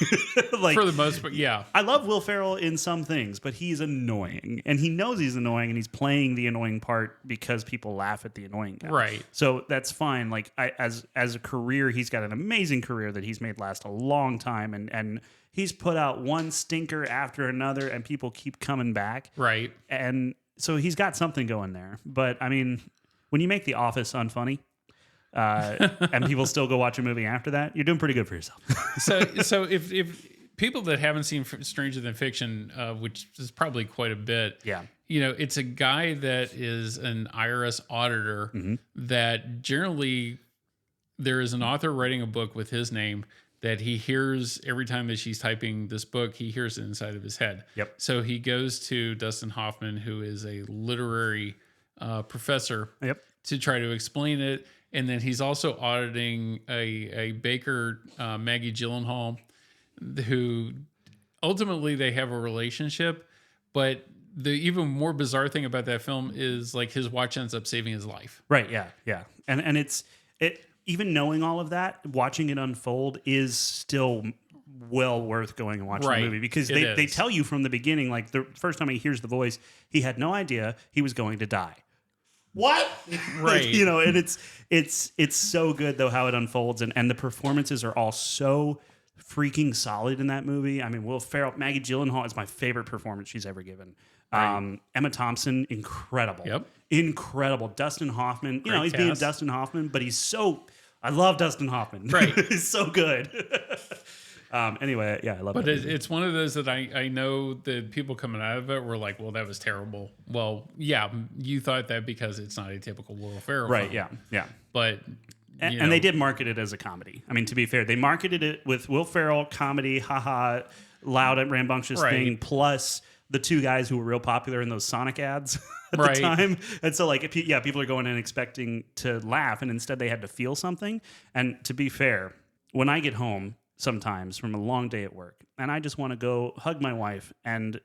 Like, for the most part, yeah. I love Will Ferrell in some things, but he's annoying, and he knows he's annoying, and he's playing the annoying part because people laugh at the annoying guy. Right. So that's fine. Like, as a career, he's got an amazing career that he's made last a long time, and he's put out one stinker after another, and people keep coming back. Right. And so he's got something going there. But I mean, when you make The Office unfunny, and people still go watch a movie after that, you're doing pretty good for yourself. So if people that haven't seen Stranger Than Fiction, which is probably quite a bit, Yeah. It's a guy that is an IRS auditor that generally there is an author writing a book with his name that he hears every time that she's typing this book, he hears it inside of his head. Yep. So he goes to Dustin Hoffman, who is a literary professor, to try to explain it. And then he's also auditing a baker, Maggie Gyllenhaal, who ultimately they have a relationship. But the even more bizarre thing about that film is like his watch ends up saving his life. Right. Yeah. Yeah. And it even knowing all of that, watching it unfold is still well worth going and watching the movie, because they tell you from the beginning, like the first time he hears the voice, he had no idea he was going to die. What? Right. And it's so good though how it unfolds, and the performances are all so freaking solid in that movie. I mean, Will Ferrell, Maggie Gyllenhaal is my favorite performance she's ever given. Right. Emma Thompson, incredible. Yep. Incredible. Dustin Hoffman, Great he's cast. being Dustin Hoffman, but I love Dustin Hoffman. Right. He's so good. Anyway, yeah, I love it. But it's one of those that I know that people coming out of it were like, well, that was terrible. Well, yeah, you thought that because it's not a typical Will Ferrell Right, film. yeah. But... And they did market it as a comedy. I mean, to be fair, they marketed it with Will Ferrell, comedy, haha, loud and rambunctious thing, plus the two guys who were real popular in those Sonic ads at the time. And so, like, people are going in expecting to laugh, and instead they had to feel something. And to be fair, when I get home sometimes from a long day at work, and I just want to go hug my wife and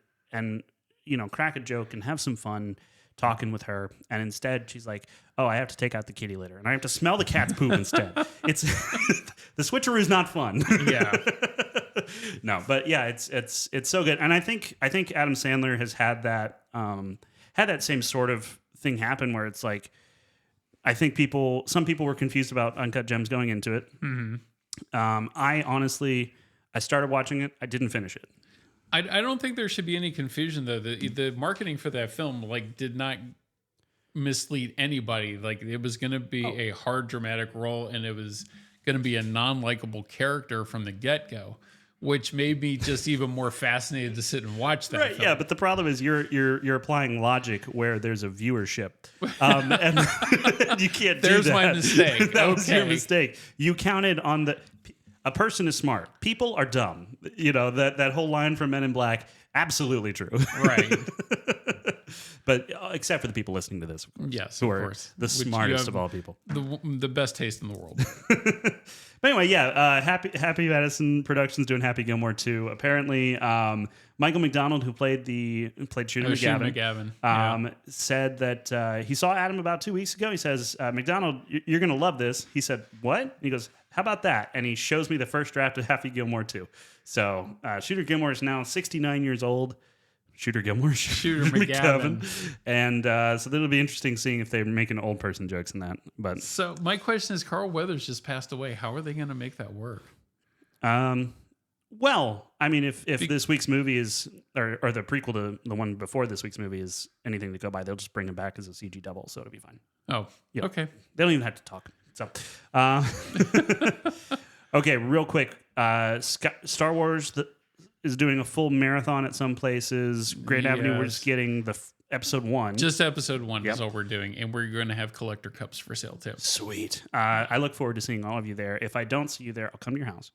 crack a joke and have some fun talking with her, and instead she's like, oh, I have to take out the kitty litter and I have to smell the cat's poop instead. It's the switcheroo is not fun. Yeah. No, but yeah, it's so good. And I think Adam Sandler has had that same sort of thing happen, where it's like, I think some people were confused about Uncut Gems going into it. I honestly started watching it, I didn't finish it. I don't think there should be any confusion though. The marketing for that film did not mislead anybody. Like, it was going to be a hard dramatic role, and it was going to be a non-likable character from the get-go, which made me just even more fascinated to sit and watch that film. Yeah, but the problem is you're applying logic where there's a viewership, and you can't do that. There's my mistake. That was your mistake. You counted on a person is smart. People are dumb. That whole line from Men in Black, absolutely true. Right. But except for the people listening to this, of course, yes, who of are course. the smartest of all people. The best taste in the world. But anyway, yeah, Happy Madison Productions doing Happy Gilmore 2. Apparently, Michael McDonald, who played Shooter McGavin, said that he saw Adam about 2 weeks ago. He says, McDonald, you're going to love this. He said, what? And he goes, how about that? And he shows me the first draft of Happy Gilmore 2. So Shooter Gilmore is now 69 years old. Shooter McGavin. And so it'll be interesting seeing if they're making old person jokes in that. But so my question is, Carl Weathers just passed away. How are they going to make that work? Well, I mean, if this week's movie is, or the prequel to the one before this week's movie is anything to go by, they'll just bring him back as a CG double, so it'll be fine. Oh, yeah. Okay. They don't even have to talk. So, okay, real quick. Star Wars is doing a full marathon at some places. Great Avenue, we're just getting the episode 1. Just episode 1 is all we're doing, and we're going to have collector cups for sale too. Sweet. I look forward to seeing all of you there. If I don't see you there, I'll come to your house.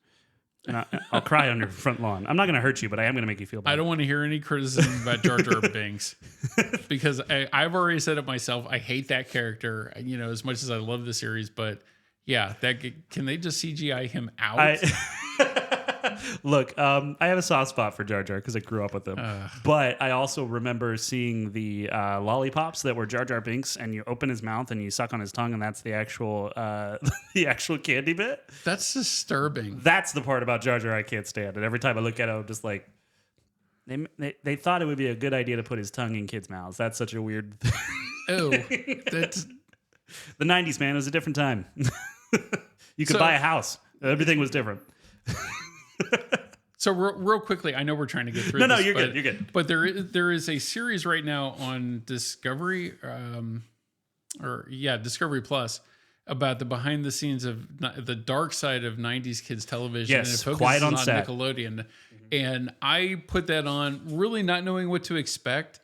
And I'll cry on your front lawn. I'm not going to hurt you, but I am going to make you feel bad. I don't want to hear any criticism about Jar Jar Binks, because I've already said it myself. I hate that character, as much as I love the series. But yeah, can they just CGI him out? Look, I have a soft spot for Jar Jar because I grew up with him. But I also remember seeing the lollipops that were Jar Jar Binks, and you open his mouth and you suck on his tongue, and that's the actual the actual candy bit. That's disturbing. That's the part about Jar Jar I can't stand. And every time I look at it, I'm just like, they thought it would be a good idea to put his tongue in kids' mouths. That's such a weird thing. Oh, that's... The 90s, man. It was a different time. You could buy a house. Everything was different. So real quickly, I know we're trying to get through this. No, you're good. You're good. But there is a series right now on Discovery, Discovery Plus, about the behind the scenes of the dark side of 90s kids television. Yes, and it focuses quiet on set. Nickelodeon. And I put that on really not knowing what to expect.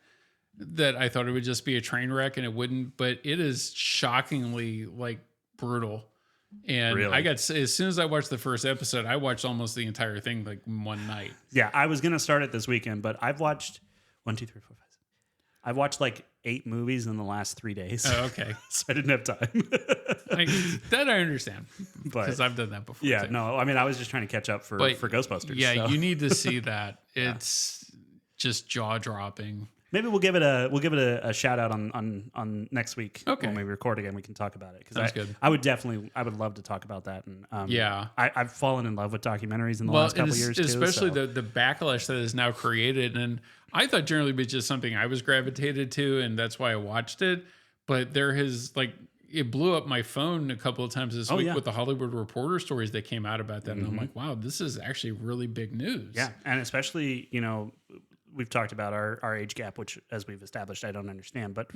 That I thought it would just be a train wreck, and it wouldn't. But it is shockingly like brutal. And really? I got, as soon as I watched the first episode, I watched almost the entire thing like one night. Yeah, I was gonna start it this weekend, but I've watched 1, 2, 3, 4, 5, 6. I've watched like 8 movies in the last 3 days. Oh, okay. So I didn't have time. That I understand, because I've done that before. Yeah, too. no, I mean I was just trying to catch up for Ghostbusters. Yeah, so. you need to see that. It's just jaw dropping. Maybe we'll give it a shout out on next week when we record again. We can talk about it because I would love to talk about that. And I've fallen in love with documentaries in the last couple of years, especially the backlash that is now created. And I thought generally it was just something I was gravitated to, and that's why I watched it. But there has it blew up my phone a couple of times this week with the Hollywood Reporter stories that came out about that, and I'm like, wow, this is actually really big news. Yeah, and especially we've talked about our age gap, which, as we've established, I don't understand. But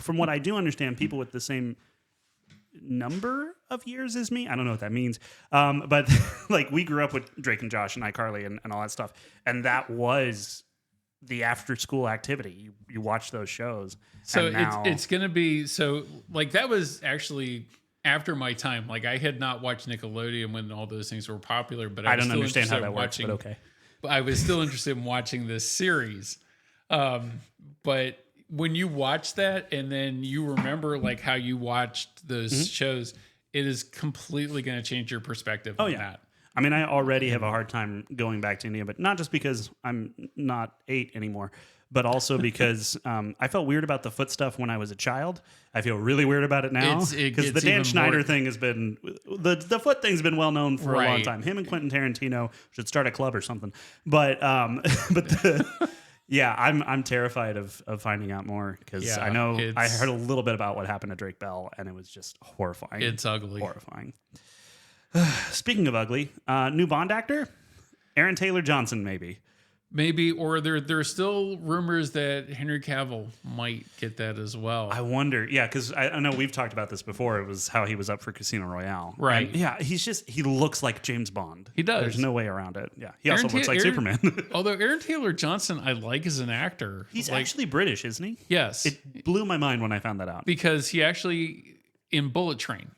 from what I do understand, people with the same number of years as me, I don't know what that means. But like we grew up with Drake and Josh and iCarly and all that stuff. And that was the after school activity. You watch those shows. So it's going to be, so like that was actually after my time. Like I had not watched Nickelodeon when all those things were popular, but I don't understand how that works, but okay. I was still interested in watching this series. But when you watch that and then you remember like how you watched those shows, it is completely going to change your perspective on that. I mean, I already have a hard time going back to India, but not just because I'm not 8 anymore, but also because I felt weird about the foot stuff when I was a child. I feel really weird about it now because the Dan Schneider thing has been the foot thing's been well known for a long time. Him and Quentin Tarantino should start a club or something. But I'm terrified of finding out more because I know I heard a little bit about what happened to Drake Bell and it was just horrifying. It's ugly, horrifying. Speaking of ugly, new Bond actor, Aaron Taylor Johnson, maybe, or there's still rumors that Henry Cavill might get that as well. I wonder, because I know we've talked about this before. It was how he was up for Casino Royale, right? And he looks like James Bond. He does. There's no way around it. Yeah, he also looks like Superman. Although Aaron Taylor Johnson, I like as an actor. He's actually British, isn't he? Yes. It blew my mind when I found that out because he actually in Bullet Train.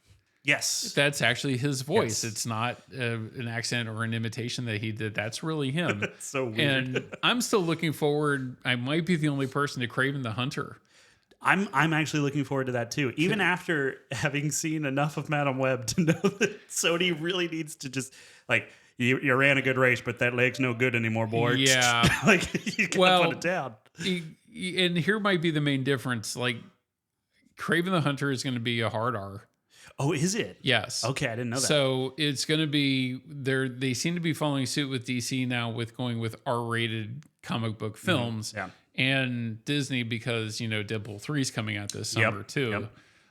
Yes. That's actually his voice. Yes. It's not an accent or an imitation that he did. That's really him. That's so weird. And I'm still looking forward. I might be the only person to Kraven the Hunter. I'm actually looking forward to that too. Even after having seen enough of Madam Web to know that Sony really needs to just you ran a good race, but that leg's no good anymore, boy. Yeah. You gotta put it down. And here might be the main difference. Like Kraven the Hunter is going to be a hard R. Oh, is it? Yes. Okay, I didn't know that. So it's going to be they seem to be following suit with DC now with going with R-rated comic book films and Disney because Deadpool 3 is coming out this summer too.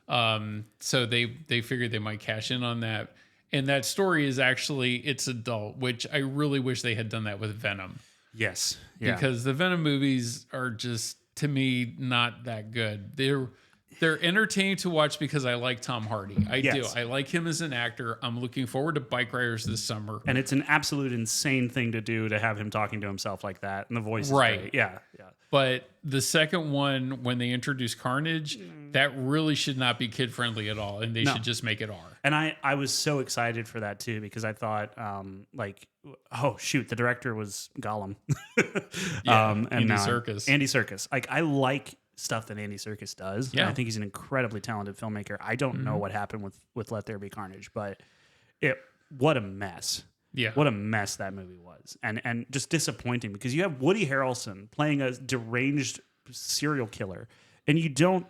Yep. So they figured they might cash in on that. And that story is actually it's adult, which I really wish they had done that with Venom. Yes. Yeah. Because the Venom movies are just to me not that good. They're entertaining to watch because I like Tom Hardy. I do. I like him as an actor. I'm looking forward to Bike Riders this summer. And it's an absolute insane thing to do to have him talking to himself like that. And the voice is great. Yeah. But the second one, when they introduce Carnage, that really should not be kid-friendly at all. And they should just make it R. And I was so excited for that, too, because I thought, oh, shoot, the director was Gollum. Andy Serkis. Andy Serkis. I like stuff that Andy Serkis does. Yeah. And I think he's an incredibly talented filmmaker. I don't know what happened with Let There Be Carnage, but what a mess. Yeah. What a mess that movie was. And just disappointing because you have Woody Harrelson playing a deranged serial killer and you don't.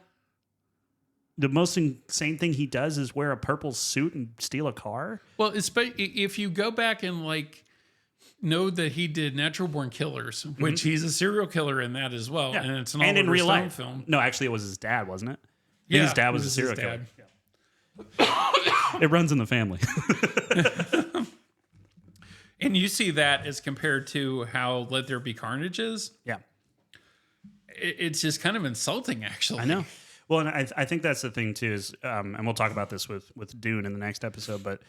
The most insane thing he does is wear a purple suit and steal a car. Well, if you go back and like know that he did Natural Born Killers, which he's a serial killer in that as well, and it's an and in real Stone life film. No, actually, it was his dad, wasn't it? Yeah, his dad was a serial killer. It runs in the family. And you see that as compared to how Let There Be Carnage is. Yeah, it's just kind of insulting, actually. I know. Well, and I think that's the thing too is, and we'll talk about this with Dune in the next episode, but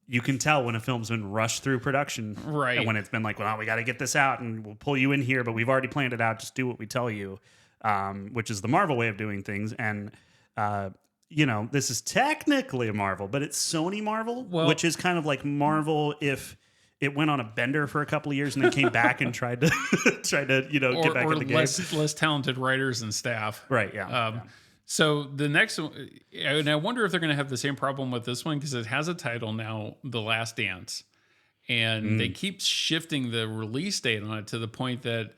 you can tell when a film's been rushed through production, right? And when it's been like, well, we got to get this out, and we'll pull you in here, but we've already planned it out. Just do what we tell you, which is the Marvel way of doing things. And this is technically a Marvel, but it's Sony Marvel, which is kind of like Marvel if it went on a bender for a couple of years and then came back and tried to get back in the game. Less talented writers and staff, right? Yeah. So the next one, and I wonder if they're going to have the same problem with this one because it has a title now, The Last Dance, and they keep shifting the release date on it to the point that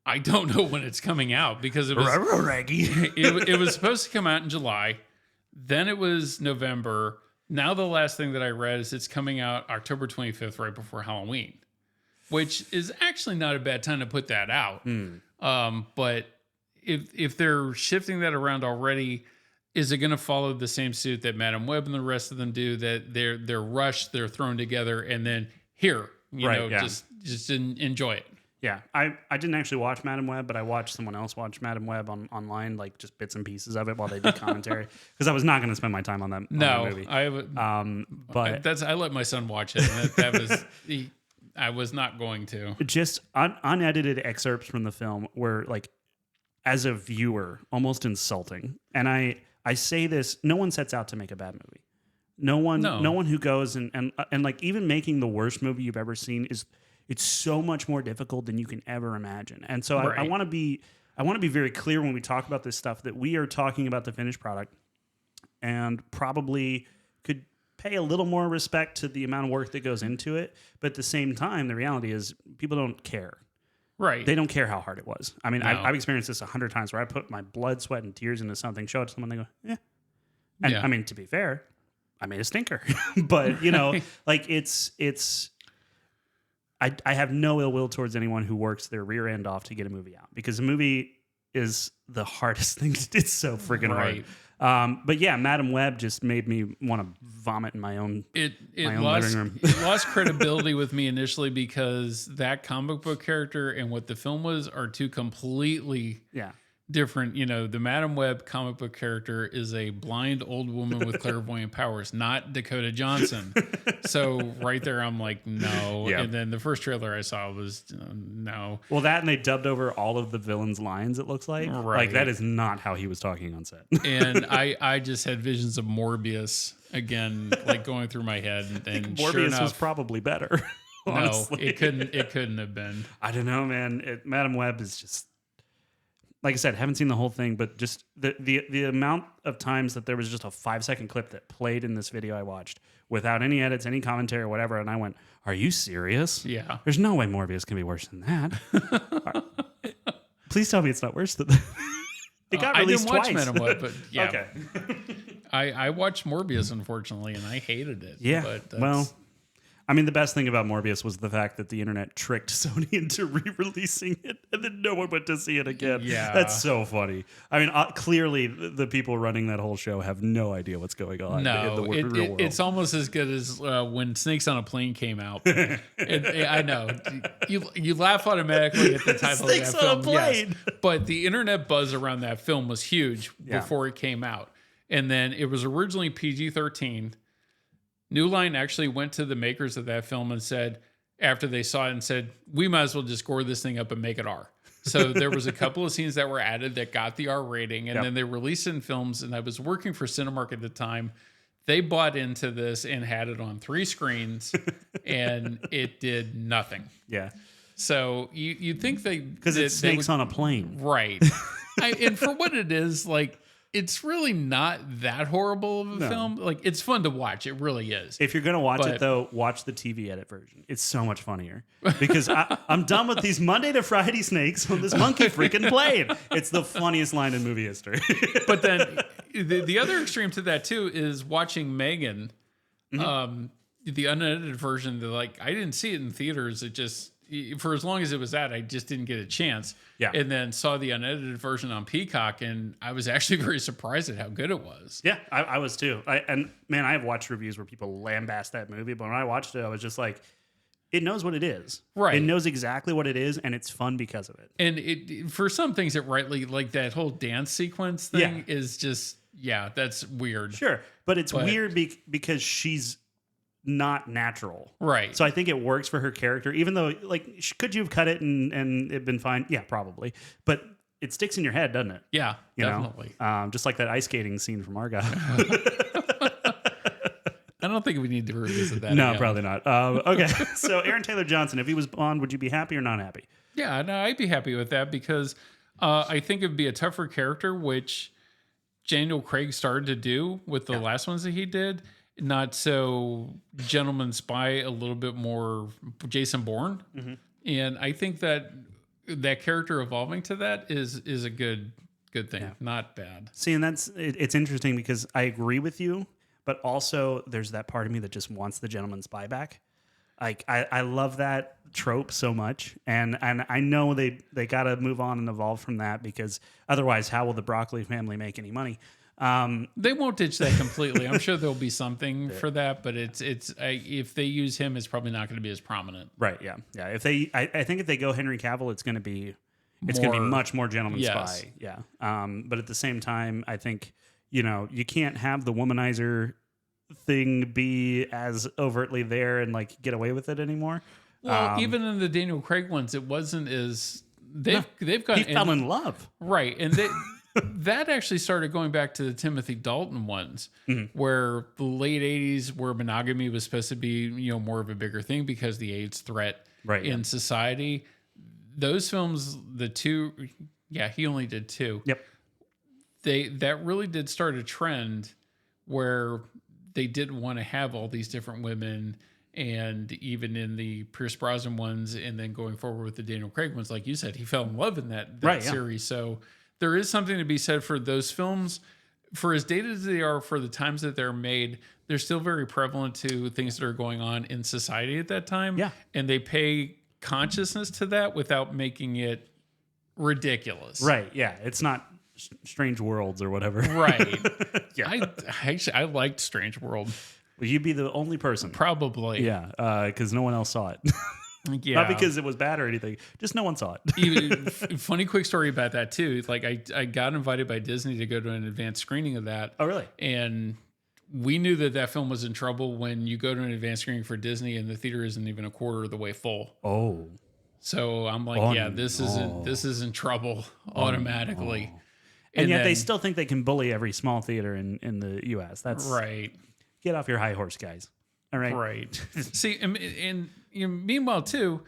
I don't know when it's coming out because it was it was supposed to come out in July, then it was November. Now the last thing that I read is it's coming out October 25th, right before Halloween, which is actually not a bad time to put that out. But if they're shifting that around already, is it going to follow the same suit that Madam Web and the rest of them do? That they're rushed, they're thrown together, and then just enjoy it. Yeah, I didn't actually watch Madam Web, but I watched someone else watch Madam Web online, like just bits and pieces of it while they did commentary, because I was not going to spend my time on that movie. I let my son watch it. And that was I was not going to. Just unedited excerpts from the film were like, as a viewer, almost insulting. And I say this: no one sets out to make a bad movie. No one who goes and like even making the worst movie you've ever seen it's so much more difficult than you can ever imagine. And so I want to be very clear when we talk about this stuff that we are talking about the finished product and probably could pay a little more respect to the amount of work that goes into it. But at the same time, the reality is people don't care. Right. They don't care how hard it was. I mean, no. I've experienced this 100 times where I put my blood, sweat, and tears into something, show it to someone, they go, yeah. And I mean, to be fair, I made a stinker. But, like I have no ill will towards anyone who works their rear end off to get a movie out because a movie is the hardest thing. It's so freaking hard. But yeah, Madam Web just made me want to vomit in my own living room. It lost credibility with me initially because that comic book character and what the film was are two completely different. The Madam Web comic book character is a blind old woman with clairvoyant powers, not Dakota Johnson. So right there, I'm like, no. Yep. And then the first trailer I saw was no. Well, that and they dubbed over all of the villain's lines, it looks like. Right. Like that is not how he was talking on set. And I just had visions of Morbius again, like going through my head. And Morbius sure enough, was probably better. Honestly. No, it couldn't have been. I don't know, man. Madam Web is just, like I said, haven't seen the whole thing, but just the amount of times that there was just a 5-second clip that played in this video I watched without any edits, any commentary or whatever, and I went, "Are you serious? Yeah. There's no way Morbius can be worse than that." Please tell me it's not worse than that. It got released twice. I didn't watch Madam Web, but yeah. Okay. I watched Morbius, unfortunately, and I hated it. Yeah. But well, I mean, the best thing about Morbius was the fact that the internet tricked Sony into re-releasing it, and then no one went to see it again. Yeah. That's so funny. I mean, clearly the people running that whole show have no idea what's going on in the real world. It's almost as good as when Snakes on a Plane came out. I know. You laugh automatically at the title of that film. Snakes on a Plane. Yes. But the internet buzz around that film was huge before it came out. And then it was originally PG-13. New Line actually went to the makers of that film and said, after they saw it, and said, we might as well just score this thing up and make it R. So there was a couple of scenes that were added that got the R rating, and then they released it in films, and I was working for Cinemark at the time. They bought into this and had it on 3 screens, and it did nothing. Yeah. So you think because it's Snakes on a Plane. Right. And for what it is, like, it's really not that horrible of a film. Like, it's fun to watch. It really is. If you're going to watch it, though, watch the TV edit version. It's so much funnier. Because I'm done with these Monday to Friday snakes on this monkey freaking plane. It's the funniest line in movie history. But then the other extreme to that, too, is watching Megan, the unedited version. Like, I didn't see it in theaters. It just... For as long as it was that, I just didn't get a chance. Yeah. And then saw the unedited version on Peacock, and I was actually very surprised at how good it was. Yeah, I was too. And man, I have watched reviews where people lambast that movie, but when I watched it, I was just like, it knows what it is. Right. It knows exactly what it is, and it's fun because of it. And it for some things, it rightly, like that whole dance sequence thing is just, that's weird. Sure. But it's weird because she's not natural. Right. So I think it works for her character, even though, like, could you have cut it and it'd been fine? Yeah, probably. But it sticks in your head, doesn't it? Yeah, you definitely. Know? Just like that ice skating scene from Argyle. I don't think we need to revisit that. No, probably not. Okay. So Aaron Taylor Johnson, if he was Bond, would you be happy or not happy? Yeah, no, I'd be happy with that because I think it'd be a tougher character, which Daniel Craig started to do with the last ones that he did. Not so gentleman spy, a little bit more Jason Bourne. Mm-hmm. And I think that character evolving to that is a good thing. Not bad. See, and it's interesting because I agree with you, but also there's that part of me that just wants the gentleman spy back. Like I love that trope so much, and I know they got to move on and evolve from that because otherwise, how will the Broccoli family make any money? They won't ditch that completely. I'm sure there'll be something for that, but if they use him, it's probably not going to be as prominent. Right? Yeah. I think if they go Henry Cavill, it's going to be much more gentleman spy. Yeah. But at the same time, I think you can't have the womanizer thing be as overtly there and like get away with it anymore. Well, even in the Daniel Craig ones, it wasn't as they've got. He fell in love, right? And they. That actually started going back to the Timothy Dalton ones, where the late 80s, where monogamy was supposed to be, more of a bigger thing because the AIDS threat in society. Those films, the two, he only did two. Yep. That really did start a trend where they didn't want to have all these different women, and even in the Pierce Brosnan ones, and then going forward with the Daniel Craig ones, like you said, he fell in love in that series. So there is something to be said for those films. For as dated as they are for the times that they're made, they're still very prevalent to things that are going on in society at that time. Yeah. And they pay consciousness to that without making it ridiculous. Right. Yeah. It's not Strange Worlds or whatever. Right. Yeah. I liked Strange World. Well, you'd be the only person. Probably. Yeah. Because no one else saw it. Yeah. Not because it was bad or anything. Just no one saw it. Funny quick story about that too. Like I got invited by Disney to go to an advanced screening of that. Oh, really? And we knew that film was in trouble when you go to an advanced screening for Disney and the theater isn't even a quarter of the way full. Oh. So I'm like, this is in trouble automatically. And yet they still think they can bully every small theater in the U.S. That's right. Get off your high horse, guys. All right. Right. See, and meanwhile, too,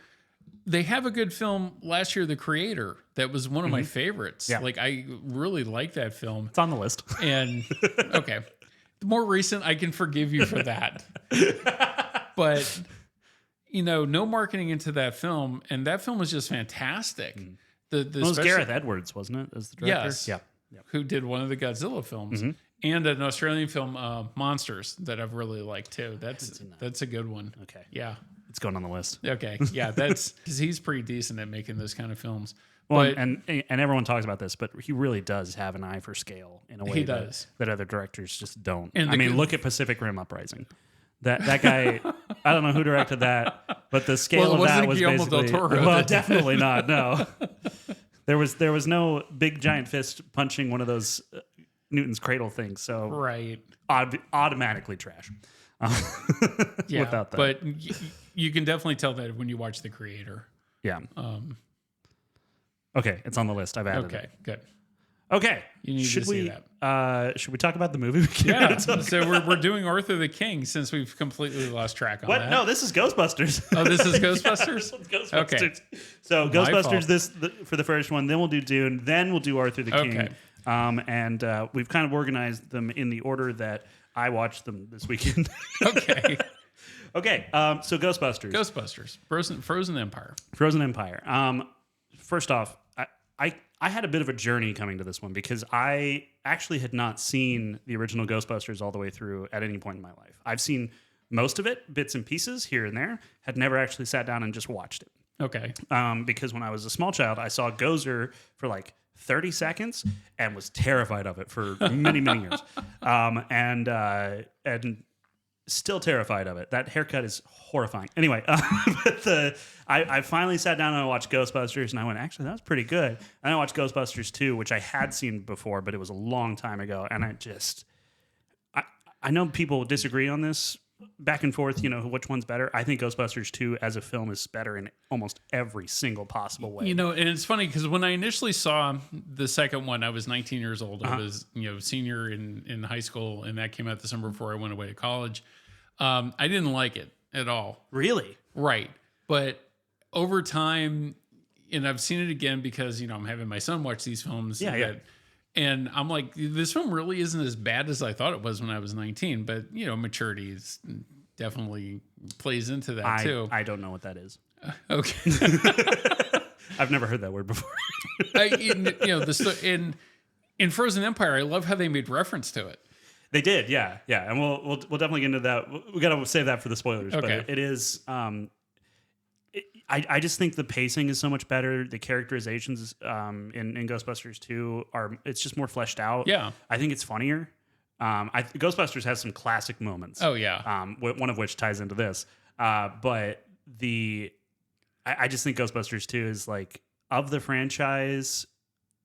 they have a good film last year, The Creator. That was one of my favorites. Yeah. Like, I really like that film. It's on the list. And, okay. The more recent, I can forgive you for that. But, no marketing into that film. And that film was just fantastic. It was Gareth Edwards, wasn't it, as the director? Yes. Yeah. Who did one of the Godzilla films. And an Australian film, Monsters, that I've really liked too. That's a good one. Okay. Yeah. It's going on the list. Okay. Yeah, that's because he's pretty decent at making those kind of films. Well, and everyone talks about this, but he really does have an eye for scale in a way that other directors just don't. And look at Pacific Rim Uprising. That guy, I don't know who directed that, but the scale of that was basically Del Toro. Well, definitely not. No, there was no big giant fist punching one of those Newton's cradle things. So right, automatically trash. Yeah, without that, but you can definitely tell that when you watch The Creator. Yeah. Okay, it's on the list. I've added it. Okay, good. Okay, you need to see that. Should we talk about the movie? So we're doing Arthur the King since we've completely lost track on that. No, this is Ghostbusters. Oh, this is Ghostbusters? Ghostbusters. Okay. So My Ghostbusters for the first one, then we'll do Dune, then we'll do Arthur the King. And we've kind of organized them in the order that I watched them this weekend. Okay. Okay. So Ghostbusters. Frozen Empire. Frozen Empire. First off, I had a bit of a journey coming to this one because I actually had not seen the original Ghostbusters all the way through at any point in my life. I've seen most of it, bits and pieces here and there, had never actually sat down and just watched it. Okay. Because when I was a small child, I saw Gozer for like 30 seconds and was terrified of it for many, many years. And still terrified of it. That haircut is horrifying. Anyway, but I finally sat down and I watched Ghostbusters, and I went, actually, that was pretty good. And I watched Ghostbusters 2, which I had seen before, but it was a long time ago. And I know people disagree on this back and forth, which one's better. I think Ghostbusters 2 as a film is better in almost every single possible way. And it's funny because when I initially saw the second one, I was 19 years old. I was, senior in high school, and that came out the summer before I went away to college. I didn't like it at all. Really? Right. But over time, and I've seen it again because, I'm having my son watch these films. Yeah. And I'm like, this film really isn't as bad as I thought it was when I was 19. But, maturity definitely plays into that too. I don't know what that is. Okay. I've never heard that word before. In Frozen Empire, I love how they made reference to it. They did, yeah, and we'll definitely get into that. We got to save that for the spoilers. Okay. But it is. I just think the pacing is so much better. The characterizations in Ghostbusters 2 it's just more fleshed out. Yeah, I think it's funnier. Ghostbusters has some classic moments. Oh yeah. One of which ties into this. But I just think Ghostbusters 2 is like, of the franchise,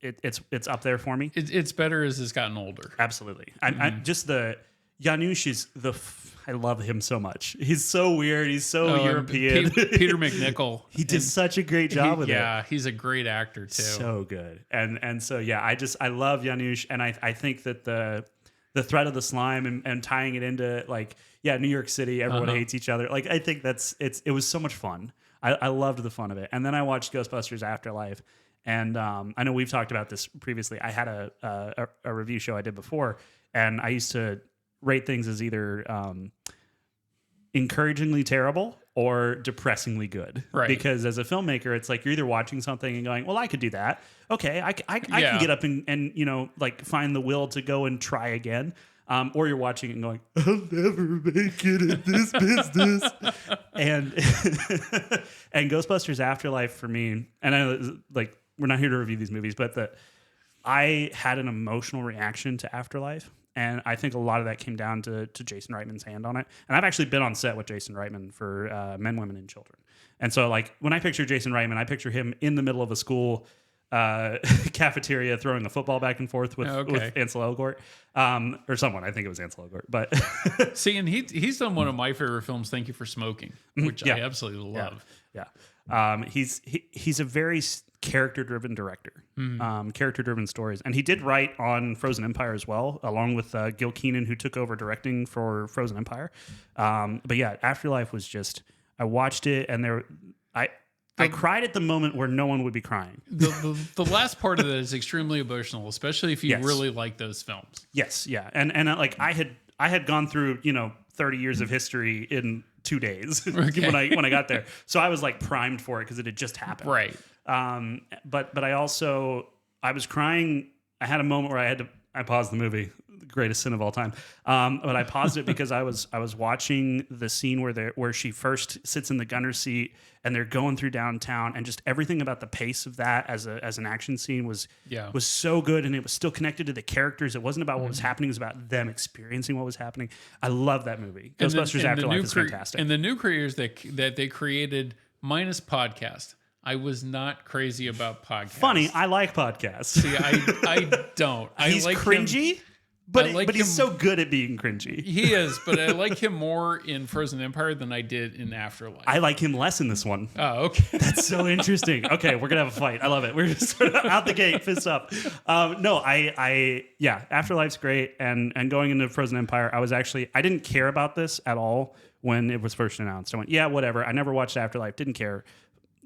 it's up there for me. It's better as it's gotten older. Absolutely. Janusz is I love him so much. He's so weird. He's so European. Peter McNichol. He did such a great job with it. Yeah, he's a great actor too. So good. And so yeah, I love Janusz, and I think that the threat of the slime and tying it into New York City, everyone hates each other. Like, I think it was so much fun. I loved the fun of it. And then I watched Ghostbusters Afterlife. And I know we've talked about this previously. I had a review show I did before, and I used to rate things as either encouragingly terrible or depressingly good. Right. Because as a filmmaker, it's like you're either watching something and going, well, I could do that. Okay, I can get up and find the will to go and try again. Or you're watching it and going, I'll never make it in this business. And Ghostbusters Afterlife for me, and I know we're not here to review these movies, but I had an emotional reaction to Afterlife. And I think a lot of that came down to Jason Reitman's hand on it. And I've actually been on set with Jason Reitman for Men, Women, and Children. And so when I picture Jason Reitman, I picture him in the middle of a school cafeteria throwing the football back and forth with Ansel Elgort or someone. I think it was Ansel Elgort. But see, and he's done one of my favorite films, Thank You for Smoking, which I absolutely love. Yeah. He's a very character-driven director, character-driven stories. And he did write on Frozen Empire as well, along with Gil Keenan, who took over directing for Frozen Empire. But yeah, Afterlife was just, I watched it and I cried at the moment where no one would be crying. The last part of it is extremely emotional, especially if you really like those films. Yes, yeah. And I had gone through, 30 years of history in 2 days when I got there. So I was primed for it because it had just happened. Right. But I was crying. I had a moment where I paused the movie, the greatest sin of all time. But I paused it because I was watching the scene where she first sits in the gunner's seat and they're going through downtown, and just everything about the pace of that as an action scene was so good, and it was still connected to the characters. It wasn't about what was happening; it was about them experiencing what was happening. I love that movie. Ghostbusters Afterlife is fantastic. And the new careers that they created, minus podcast. I was not crazy about podcasts. Funny, I like podcasts. See, I don't. He's cringy, but he's so good at being cringy. He is, but I like him more in Frozen Empire than I did in Afterlife. I like him less in this one. Oh, okay. That's so interesting. Okay, we're gonna have a fight. I love it. We're just sort of out the gate, fist up. Afterlife's great, and going into Frozen Empire, I didn't care about this at all when it was first announced. I went, yeah, whatever. I never watched Afterlife, didn't care.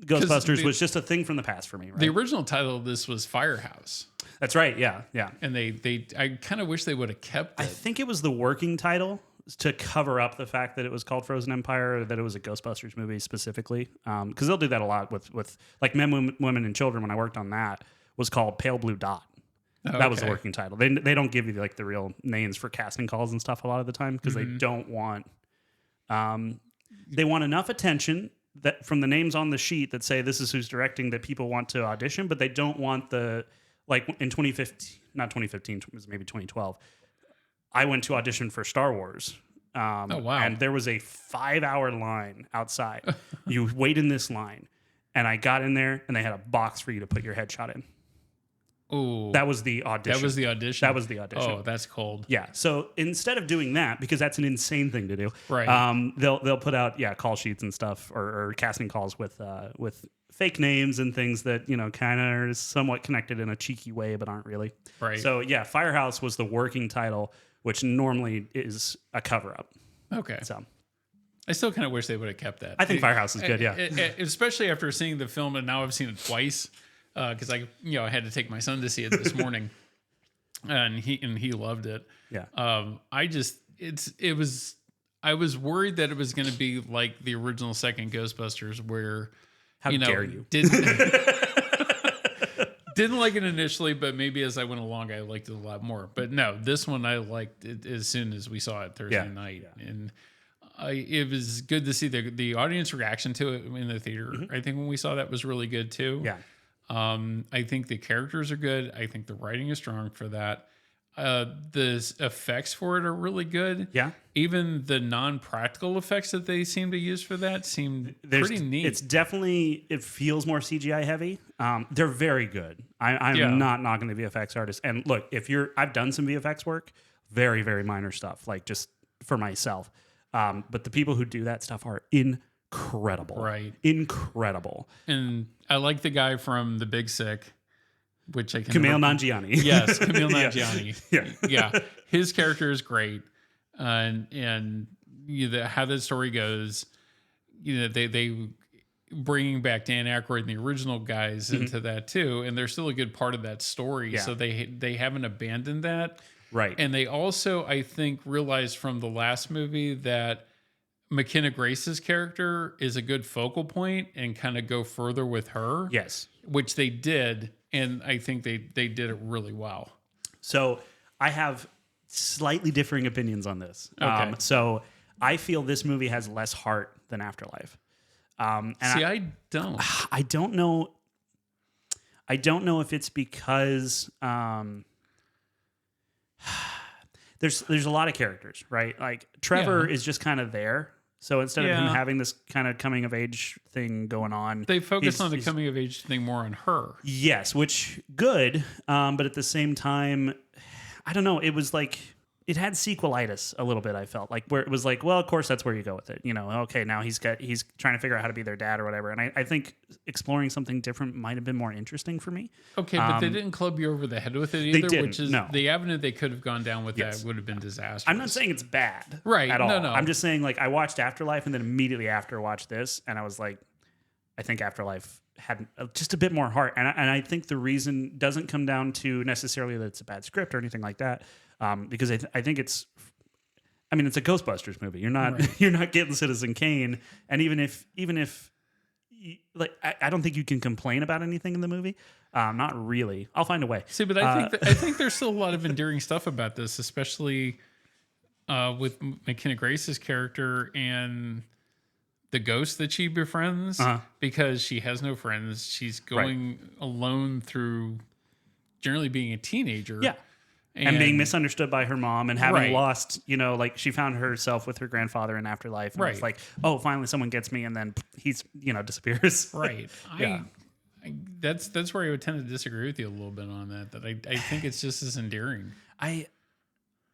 Ghostbusters was just a thing from the past for me. Right? The original title of this was Firehouse. That's right. Yeah. And I kind of wish they would have kept it. I think it was the working title to cover up the fact that it was called Frozen Empire, or that it was a Ghostbusters movie specifically. Because they'll do that a lot with like Men, Women, and Children. When I worked on that, was called Pale Blue Dot. Okay. That was the working title. They don't give you like the real names for casting calls and stuff a lot of the time because they don't want. They want enough attention that from the names on the sheet that say this is who's directing that people want to audition, but they don't want the, like in 2015, not 2015, it was maybe 2012. I went to audition for Star Wars. Oh, wow. And there was a 5-hour line outside. You wait in this line. And I got in there and they had a box for you to put your headshot in. Oh, that was the audition. That was the audition. Oh, that's cold. Yeah. So instead of doing that, because that's an insane thing to do, right? They'll put out call sheets and stuff or casting calls with fake names and things that kind of are somewhat connected in a cheeky way, but aren't really. Right. So yeah, Firehouse was the working title, which normally is a cover up. Okay. So I still kind of wish they would have kept that. I think Firehouse is good. Yeah. Especially after seeing the film, and now I've seen it twice. Because I had to take my son to see it this morning, and he loved it. Yeah. I was worried that it was going to be like the original second Ghostbusters, where how dare you didn't like it initially, but maybe as I went along, I liked it a lot more. But no, this one I liked it as soon as we saw it Thursday night, and it was good to see the audience reaction to it in the theater. Mm-hmm. I think when we saw that was really good too. Yeah. I think the characters are good. I think the writing is strong for that. The effects for it are really good. Yeah. Even the non-practical effects that they seem to use for that seem pretty neat. It's definitely, it feels more CGI heavy. They're very good. I'm not knocking the VFX artists. And look, I've done some VFX work, very, very minor stuff, like just for myself. But the people who do that stuff are incredible. Right. Incredible. And I like the guy from The Big Sick, which I can Kumail Nanjiani. Yes, Kumail Nanjiani. Yeah. His character is great. And how the story goes, they bringing back Dan Aykroyd and the original guys into that too, and they're still a good part of that story. Yeah. So they haven't abandoned that. Right. And they also, I think, realized from the last movie that McKenna Grace's character is a good focal point and kind of go further with her. Yes. Which they did, and I think they did it really well. So I have slightly differing opinions on this. Okay. So I feel this movie has less heart than Afterlife. I don't. I don't know. I don't know if it's because there's a lot of characters, right? Like Trevor is just kind of there. So instead of him having this kind of coming of age thing going on, they focus on the coming of age thing more on her. Yes, which good. But at the same time, I don't know. It was like it had sequelitis a little bit. I felt like where it was like, well, of course that's where you go with it. Okay, now he's trying to figure out how to be their dad or whatever. And I think exploring something different might have been more interesting for me. Okay, but they didn't club you over the head with it either. They didn't, which is the avenue they could have gone down with. That would have been disastrous. I'm not saying it's bad, right? At all. No. I'm just saying like I watched Afterlife and then immediately after watched this, and I was like, I think Afterlife had just a bit more heart, and I think the reason doesn't come down to necessarily that it's a bad script or anything like that, because I think it's a Ghostbusters movie. You're not getting Citizen Kane, and even if I don't think you can complain about anything in the movie. Not really. I'll find a way. See, but I think there's still a lot of endearing stuff about this, especially with McKenna Grace's character and the ghost that she befriends, because she has no friends. She's going alone through generally being a teenager. Yeah. And being misunderstood by her mom and having lost, like she found herself with her grandfather in Afterlife. And it's like, oh, finally someone gets me. And then he's, disappears. Right. That's where I would tend to disagree with you a little bit on that I think it's just as endearing. I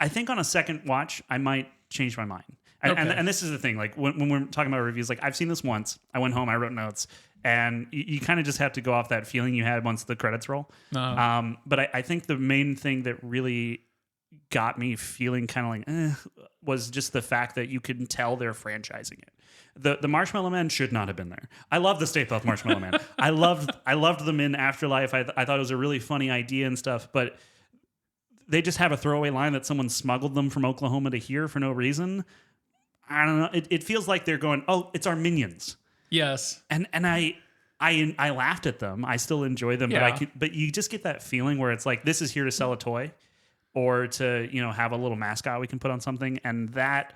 think on a second watch, I might change my mind. And this is the thing, like when we're talking about reviews, like I've seen this once. I went home, I wrote notes, and you kind of just have to go off that feeling you had once the credits roll. But I think the main thing that really got me feeling kind of like was just the fact that you can tell they're franchising it. The Marshmallow Man should not have been there. I love the Stay Puft Marshmallow Man. I loved them in Afterlife. I thought it was a really funny idea and stuff, but they just have a throwaway line that someone smuggled them from Oklahoma to here for no reason. I don't know. It feels like they're going, oh, it's our minions. Yes. And I laughed at them. I still enjoy them, but you just get that feeling where it's like, this is here to sell a toy or to, have a little mascot we can put on something. And that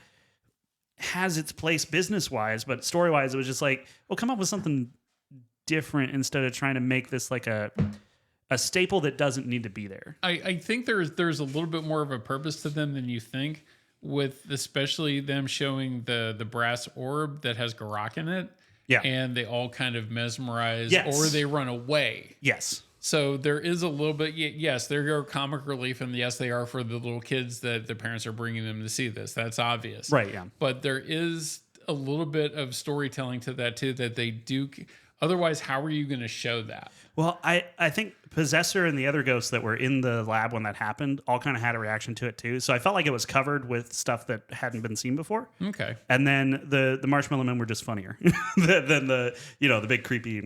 has its place business-wise, but story-wise, it was just like, well, come up with something different instead of trying to make this like a staple that doesn't need to be there. I think there's a little bit more of a purpose to them than you think, with especially them showing the brass orb that has Garak in it. Yeah. And they all kind of mesmerize, yes, or they run away. Yes. So there is a little bit, yes, they're comic relief, and yes, they are for the little kids that their parents are bringing them to see this. That's obvious. Right, yeah. But there is a little bit of storytelling to that, too, that they do. Otherwise, how are you going to show that? Well, I think Possessor and the other ghosts that were in the lab when that happened all kind of had a reaction to it, too. So I felt like it was covered with stuff that hadn't been seen before. Okay. And then the Marshmallow Men were just funnier than the big creepy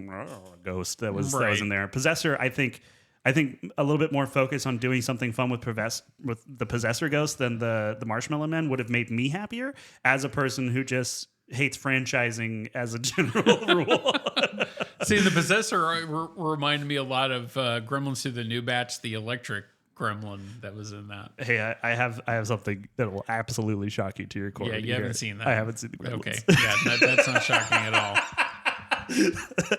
ghost that was in there. Possessor, I think a little bit more focus on doing something fun with the Possessor ghost than the Marshmallow Men would have made me happier as a person who just hates franchising as a general rule. See, the Possessor reminded me a lot of Gremlins 2: The New Batch, the electric gremlin that was in that. Hey, I have something that will absolutely shock you to your core. Yeah, you haven't seen that. I haven't seen the Gremlins. Okay, yeah, that's not shocking at all.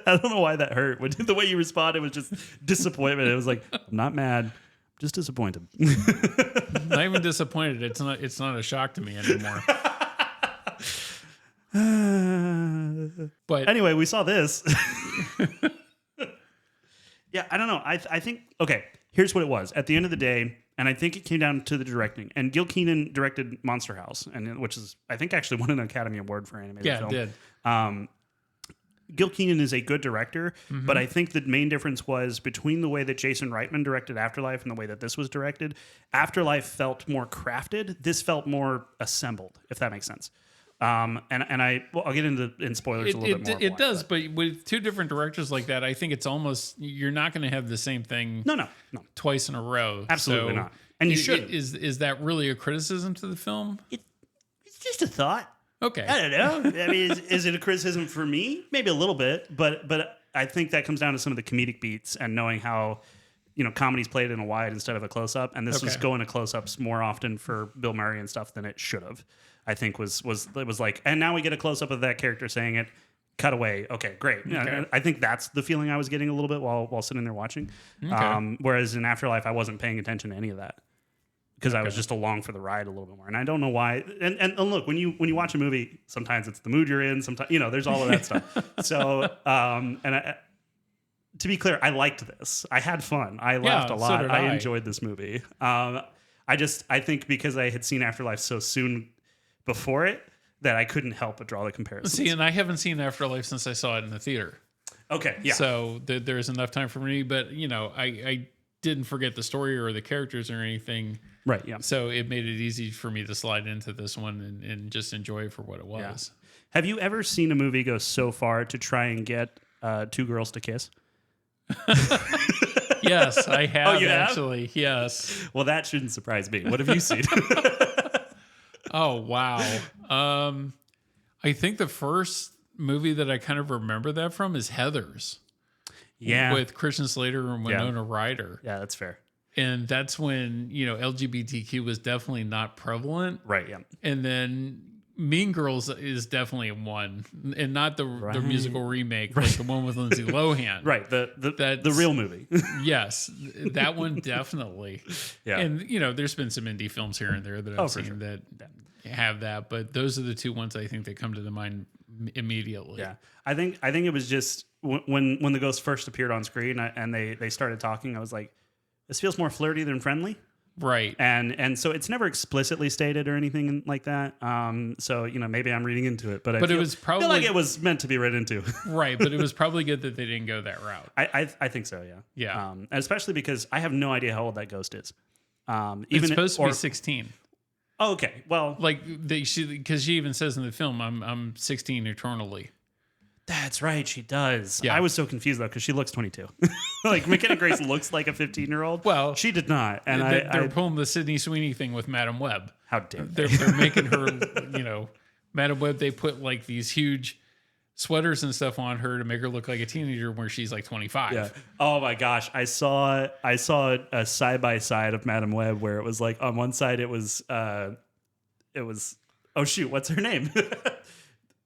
I don't know why that hurt. The way you responded was just disappointment. It was like, I'm not mad, just disappointed. Not even disappointed. It's not a shock to me anymore. But anyway, we saw this. Yeah, I don't know. I think, okay, here's what it was. At the end of the day, and I think it came down to the directing. And Gil Keenan directed Monster House, which is, I think, actually won an Academy Award for animated film. Yeah, it did. Gil Keenan is a good director, but I think the main difference was between the way that Jason Reitman directed Afterlife and the way that this was directed. Afterlife felt more crafted. This felt more assembled, if that makes sense. I'll get into in spoilers a little bit more. It does, but with two different directors like that, I think it's almost, you're not going to have the same thing. No. Twice in a row. Absolutely not. And you should. Is that really a criticism to the film? It's just a thought. Okay. I don't know. I mean, is it a criticism for me? Maybe a little bit, but I think that comes down to some of the comedic beats and knowing how, comedy's played in a wide instead of a close up, and this was going to close ups more often for Bill Murray and stuff than it should have. I think it was like, and now we get a close up of that character saying it. Cut away. Okay, great. Okay. I think that's the feeling I was getting a little bit while sitting there watching. Okay. Whereas in Afterlife, I wasn't paying attention to any of that because I was just along for the ride a little bit more. And I don't know why. And look, when you watch a movie, sometimes it's the mood you're in. Sometimes there's all of that stuff. So to be clear, I liked this. I had fun. I laughed a lot. I enjoyed this movie. I think because I had seen Afterlife so soon before it, that I couldn't help but draw the comparison. See, and I haven't seen Afterlife since I saw it in the theater. Okay, yeah. So there's enough time for me, but I didn't forget the story or the characters or anything. Right, yeah. So it made it easy for me to slide into this one and just enjoy it for what it was. Yeah. Have you ever seen a movie go so far to try and get two girls to kiss? Yes, I have. Oh, you actually. Have? Yes. Well, that shouldn't surprise me. What have you seen? Oh, wow. I think the first movie that I kind of remember that from is Heathers. Yeah. With Christian Slater and Winona Ryder. Yeah, that's fair. And that's when, LGBTQ was definitely not prevalent. Right, yeah. And then Mean Girls is definitely one. And not the musical remake, like the one with Lindsay Lohan. Right, the real movie. Yes, that one definitely. Yeah. And, there's been some indie films here and there that I've seen that have that, but those are the two ones I think that come to the mind immediately. Yeah, I think it was just when the ghost first appeared on screen and they started talking, I was like, this feels more flirty than friendly. Right. And so it's never explicitly stated or anything like that. So, maybe I'm reading into it, but it was probably, feel like it was meant to be read into. Right. But it was probably good that they didn't go that route. I think so. Yeah. Yeah. And especially because I have no idea how old that ghost is. Even it's supposed to be 16. Oh, okay. Well, because she even says in the film, I'm 16 eternally. That's right, she does. Yeah. I was so confused though because she looks 22. Like McKenna Grace looks like a 15-year-old. Well, she did not, and they're pulling the Sydney Sweeney thing with Madam Web. How dare they? They're making her, Madam Web. They put like these huge sweaters and stuff on her to make her look like a teenager, where she's like 25. Yeah. Oh my gosh, I saw a side by side of Madam Web where it was like on one side it was oh shoot, what's her name?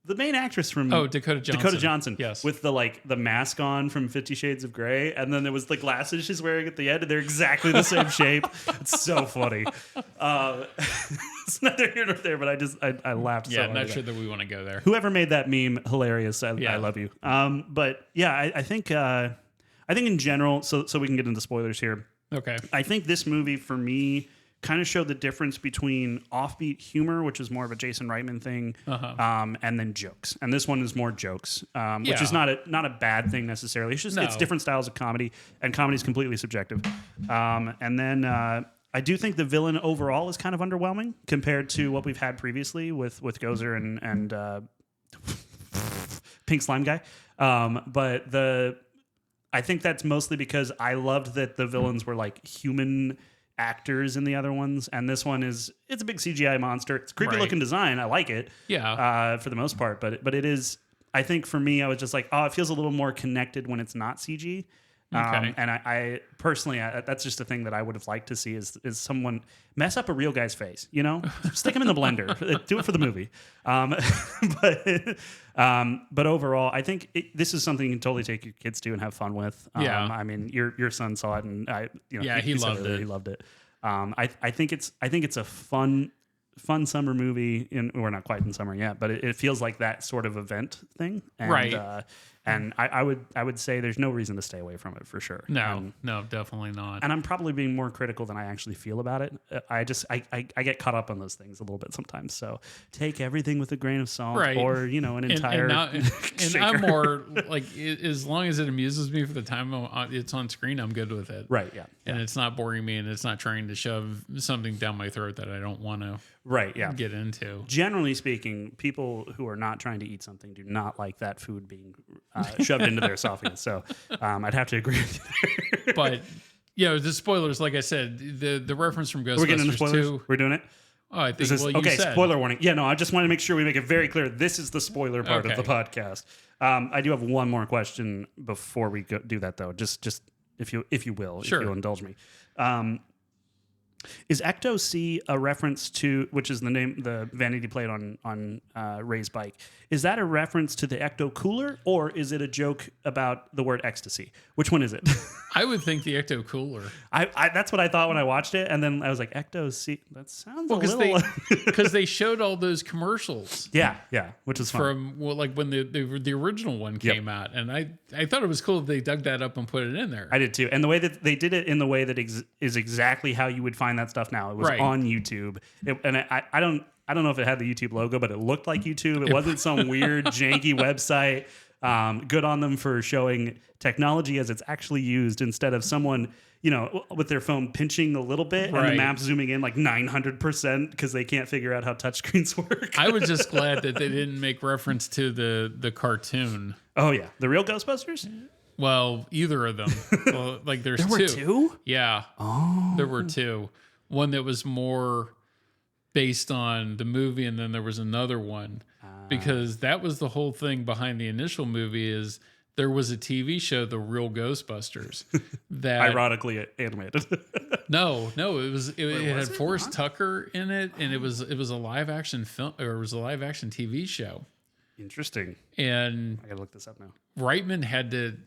The main actress from Dakota Johnson. Yes. With the mask on from 50 Shades of Grey. And then there was the glasses she's wearing at the end, and they're exactly the same shape. It's so funny. It's neither here nor there, but I laughed so hard. Yeah, not sure that we want to go there. Whoever made that meme, hilarious. I love you. But yeah, I think in general, so we can get into spoilers here. Okay. I think this movie for me kind of showed the difference between offbeat humor, which is more of a Jason Reitman thing, and then jokes. And this one is more jokes, which is not a bad thing necessarily. It's just it's different styles of comedy, and comedy is completely subjective. And then I do think the villain overall is kind of underwhelming compared to what we've had previously with Gozer and Pink Slime Guy. But I think that's mostly because I loved that the villains were like human actors in the other ones, and this one it's a big CGI monster. It's a creepy looking design. I like it. Yeah. For the most part, but it is. I think for me, I was just like, it feels a little more connected when it's not CG. Okay. And I personally, that's just a thing that I would have liked to see is someone mess up a real guy's face, stick him in the blender, do it for the movie. But overall, I think this is something you can totally take your kids to and have fun with. I mean, your son saw it, and he loved it. He loved it. I think it's a fun summer movie. We're not quite in summer yet, but it feels like that sort of event thing. And, right. And I would say there's no reason to stay away from it for sure. No, definitely not. And I'm probably being more critical than I actually feel about it. I get caught up on those things a little bit sometimes. So take everything with a grain of salt, or an entire. And I'm more like, as long as it amuses me for the time it's on screen, I'm good with it. Right. Yeah. And it's not boring me, and it's not trying to shove something down my throat that I don't want to. Right. Yeah. Get into. Generally speaking, people who are not trying to eat something do not like that food being shoved into their esophagus. So I'd have to agree with you there. But the spoilers, like I said, the reference from Ghostbusters. We're getting into spoilers. 2. We're doing it. Oh, I think. You okay. said. Spoiler warning. Yeah. No, I just want to make sure we make it very clear. This is the spoiler part of the podcast. I do have one more question before we do that, though. Just if you will, sure. If you'll indulge me. Is Ecto C a reference to, which is the name, the vanity plate on Ray's bike? Is that a reference to the Ecto Cooler, or is it a joke about the word ecstasy? Which one is it? I would think the Ecto Cooler. I that's what I thought when I watched it, and then I was like, Ecto C. That sounds a little. Because they showed all those commercials. Yeah, which is fun. From like when the original one came out, and I thought it was cool that they dug that up and put it in there. I did too, and the way that they did it in the way that is exactly how you would find that stuff now. It was on YouTube, and I don't know if it had the YouTube logo, but it looked like YouTube. It wasn't some weird janky website. Good on them for showing technology as it's actually used instead of someone, with their phone pinching a little bit and the map zooming in like 900% because they can't figure out how touchscreens work. I was just glad that they didn't make reference to the cartoon. Oh yeah, the real Ghostbusters. Well, either of them. Well, like there's there were two? Yeah. Oh. There were two. One that was more based on the movie, and then there was another one. Because that was the whole thing behind the initial movie is there was a TV show, The Real Ghostbusters, that ironically animated. No, it had Forrest Tucker in it, and it was a live action film, or it was a live action TV show. Interesting. And I gotta look this up now. Reitman had to,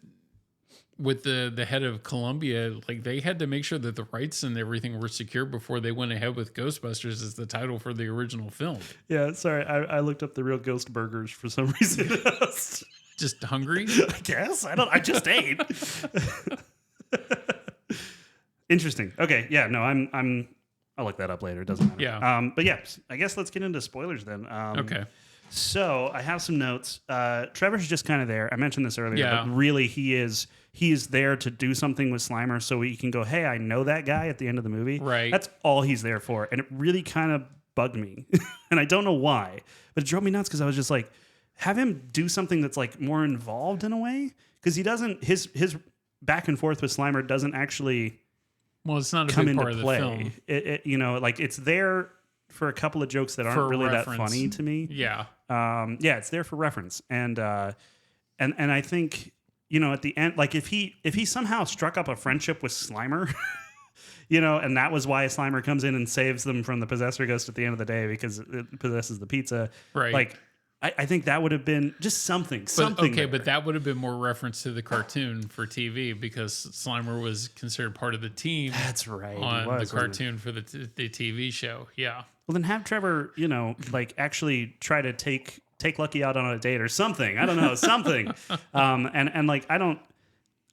with the head of Columbia, like they had to make sure that the rights and everything were secure before they went ahead with Ghostbusters as the title for the original film. Yeah, sorry, I looked up the real Ghost Burgers for some reason. Just hungry? I guess. I just ate. Interesting. Okay, yeah, no, I'll look that up later. It doesn't matter. Yeah. But yeah, I guess let's get into spoilers then. Okay. So I have some notes. Trevor's just kind of there. I mentioned this earlier, but really he is there to do something with Slimer so he can go, hey, I know that guy at the end of the movie. Right. That's all he's there for. And it really kind of bugged me. And I don't know why, but it drove me nuts because I was just like, have him do something that's like more involved in a way. Because he doesn't, his back and forth with Slimer doesn't actually it's not a come big into part play. Of the film. You know, like it's there for a couple of jokes that aren't really that funny to me. Yeah. It's there for reference. And I think, you know, at the end, like if he somehow struck up a friendship with Slimer, you know, and that was why Slimer comes in and saves them from the possessor ghost at the end of the day because it possesses the pizza. Right. Like, I think that would have been just something. But that would have been more reference to the cartoon for TV because Slimer was considered part of the team. That's right. On the cartoon for the TV show. Yeah. Well, then have Trevor, you know, like actually try to take Lucky out on a date or something. I don't know, something. And like I'm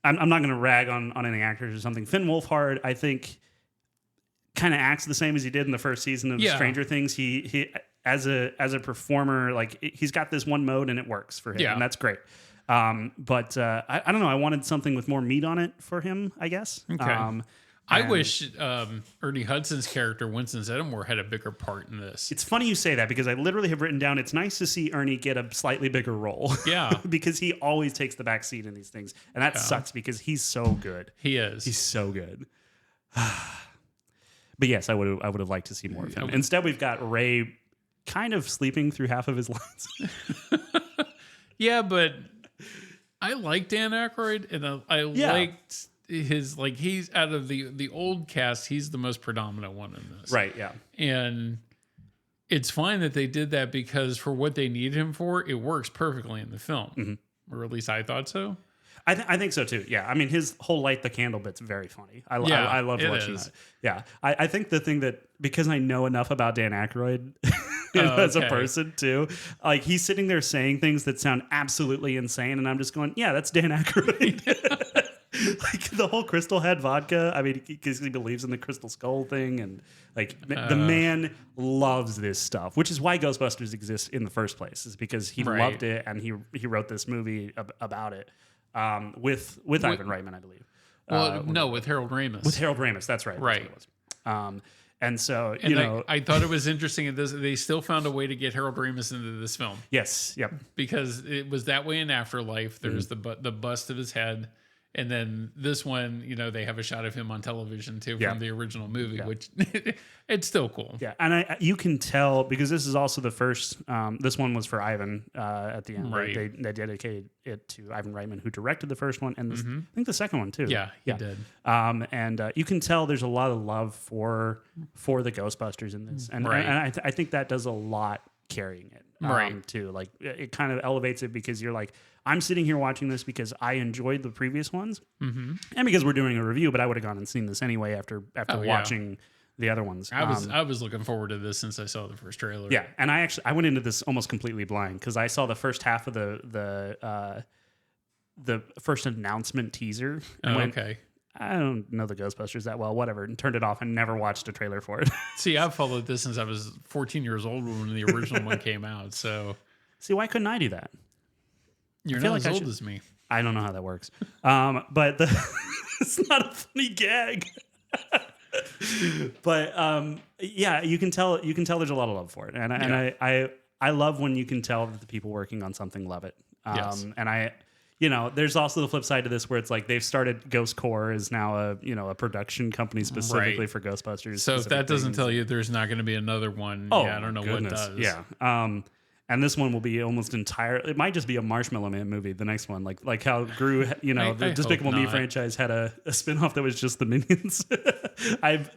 not going to rag on any actors or something. Finn Wolfhard, I think, kind of acts the same as he did in the first season of Stranger Things. He as a performer, like he's got this one mode and it works for him, and that's great. But I don't know. I wanted something with more meat on it for him, I guess. Okay. I wish Ernie Hudson's character, Winston Zeddemore, had a bigger part in this. It's funny you say that because I literally have written down, it's nice to see Ernie get a slightly bigger role. Yeah. Because he always takes the back seat in these things. And that sucks because he's so good. He is. He's so good. But yes, I would have liked to see more of him. Instead, we've got Ray kind of sleeping through half of his lines. Yeah, but I like Dan Aykroyd, and I liked his, like, he's out of the old cast, he's the most predominant one in this. Right, yeah. And it's fine that they did that because for what they need him for, it works perfectly in the film. Mm-hmm. Or at least I thought so. I think so too. Yeah, I mean his whole light the candle bit's very funny. I love watching that. Yeah, I think the thing that, because I know enough about Dan Aykroyd as a person too, like he's sitting there saying things that sound absolutely insane, and I'm just going, yeah, that's Dan Aykroyd. Like the whole Crystal Head vodka. I mean, because he believes in the Crystal Skull thing, and like the man loves this stuff, which is why Ghostbusters exists in the first place. Is because he loved it, and he wrote this movie about it. With Ivan Reitman, I believe. Well, with Harold Ramis. With Harold Ramis, that's right. Right. That's what it was. And so, I thought it was interesting that they still found a way to get Harold Ramis into this film. Yes. Yep. Because it was that way in Afterlife. There's the bust of his head. And then this one, they have a shot of him on television too from the original movie, which it's still cool. Yeah, and you can tell because this is also the first. This one was for Ivan at the end. Right. They dedicated it to Ivan Reitman, who directed the first one, and I think the second one too. Yeah, he did. And you can tell there's a lot of love for the Ghostbusters in this, and I think that does a lot carrying it. Too. Like it kind of elevates it because you're like, I'm sitting here watching this because I enjoyed the previous ones, and because we're doing a review. But I would have gone and seen this anyway after watching the other ones. I was looking forward to this since I saw the first trailer. Yeah, and I went into this almost completely blind because I saw the first half of the first announcement teaser. And okay. I don't know the Ghostbusters that well, whatever, and turned it off and never watched a trailer for it. See, I've followed this since I was 14 years old when the original one came out. So, see, why couldn't I do that? You're not as old as me. I don't know how that works. But it's not a funny gag. But yeah, you can tell there's a lot of love for it, and I love when you can tell that the people working on something love it. Yes. And there's also the flip side to this where it's like they've started Ghost Corps is now a production company specifically for Ghostbusters. So if that doesn't tell you there's not going to be another one, I don't know what does. Yeah. And this one will be almost entirely. It might just be a Marshmallow Man movie. The next one, like how Gru, the Despicable Me franchise had a spinoff that was just the Minions.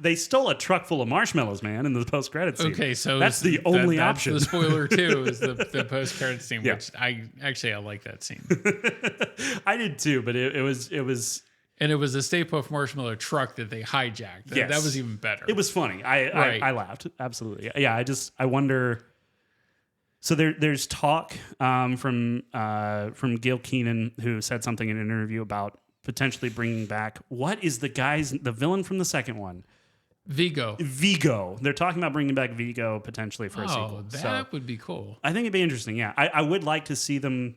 They stole a truck full of marshmallows, man, in the post credits scene. Okay, so that's the only option. The spoiler too is the post credits scene, which I like that scene. I did too, but it was. And it was a Stay Puft Marshmallow truck that they hijacked. That was even better. It was funny. I laughed absolutely. Yeah, I wonder. So there's talk from Gil Keenan, who said something in an interview about potentially bringing back, what is the villain from the second one? Vigo. They're talking about bringing back Vigo potentially for a sequel. That would be cool. I think it'd be interesting. Yeah, I would like to see them.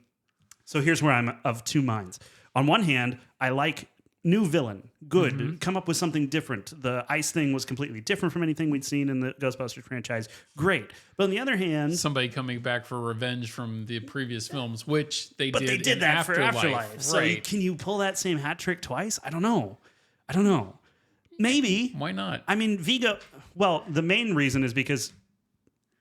So here's where I'm of two minds. On one hand, I like new villain, good, come up with something different. The ice thing was completely different from anything we'd seen in the Ghostbusters franchise. Great. But on the other hand, somebody coming back for revenge from the previous films, which they did. But they did that for Afterlife. So can you pull that same hat trick twice? I don't know. Maybe. Why not? I mean, Vigo. Well, the main reason is because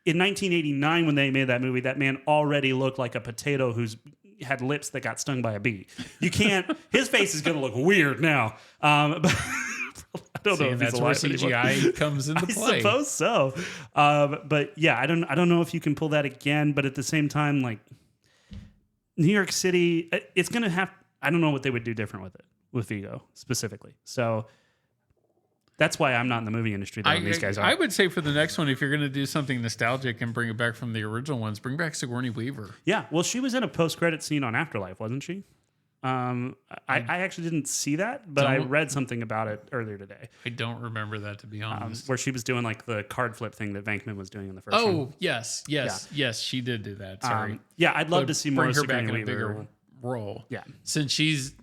in 1989, when they made that movie, that man already looked like a potato who's had lips that got stung by a bee. You can't. His face is going to look weird now. But I don't know if that's where CGI comes into play. I suppose so. But yeah, I don't know if you can pull that again. But at the same time, like New York City, it's going to have. I don't know what they would do different with it, with Vigo specifically. So that's why I'm not in the movie industry. These guys are. I would say for the next one, if you're going to do something nostalgic and bring it back from the original ones, bring back Sigourney Weaver. Yeah, well, she was in a post-credit scene on Afterlife, wasn't she? I actually didn't see that, but I read something about it earlier today. I don't remember that, to be honest. Where she was doing like the card flip thing that Venkman was doing in the first one. Oh, yes, she did do that. Sorry. Yeah, I'd love to see more bring her back Sigourney in a bigger role. Yeah, since she's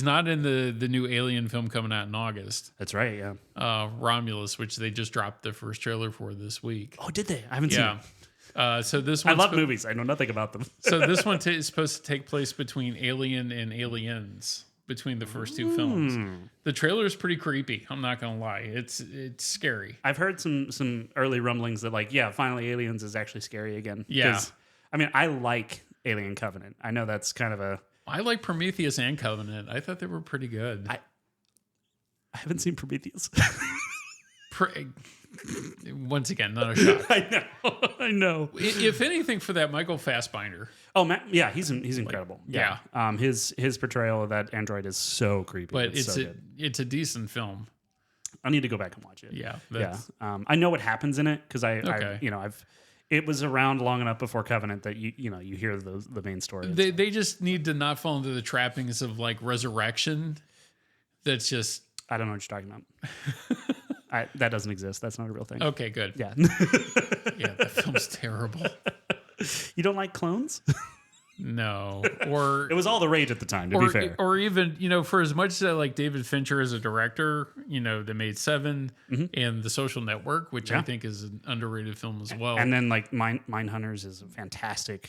not in the new Alien film coming out in August. That's right, yeah. Romulus, which they just dropped the first trailer for this week. Oh, did they? I haven't seen it. So this one, I love movies. I know nothing about them. So this one is supposed to take place between Alien and Aliens, between the first two films. The trailer is pretty creepy. I'm not gonna lie. It's scary. I've heard some early rumblings that finally Aliens is actually scary again. Yeah. I mean, I like Alien Covenant. I know that's kind of a. I like Prometheus and Covenant. I thought they were pretty good. I haven't seen Prometheus. Once again, not a shot. I know. If anything, for that Michael Fassbender. Oh, yeah, he's incredible. Yeah. His portrayal of that android is so creepy. But it's a decent film. I need to go back and watch it. Yeah. I know what happens in it because it was around long enough before Covenant that you hear the main story. They just need to not fall into the trappings of like resurrection. That's just I don't know what you're talking about. That doesn't exist. That's not a real thing. Okay, good. Yeah. Yeah, that film's terrible. You don't like clones? No. Or it was all the rage at the time, to be fair. Or even, for as much as I like David Fincher as a director, they made Seven and The Social Network, which I think is an underrated film as well. And then like Mindhunters is a fantastic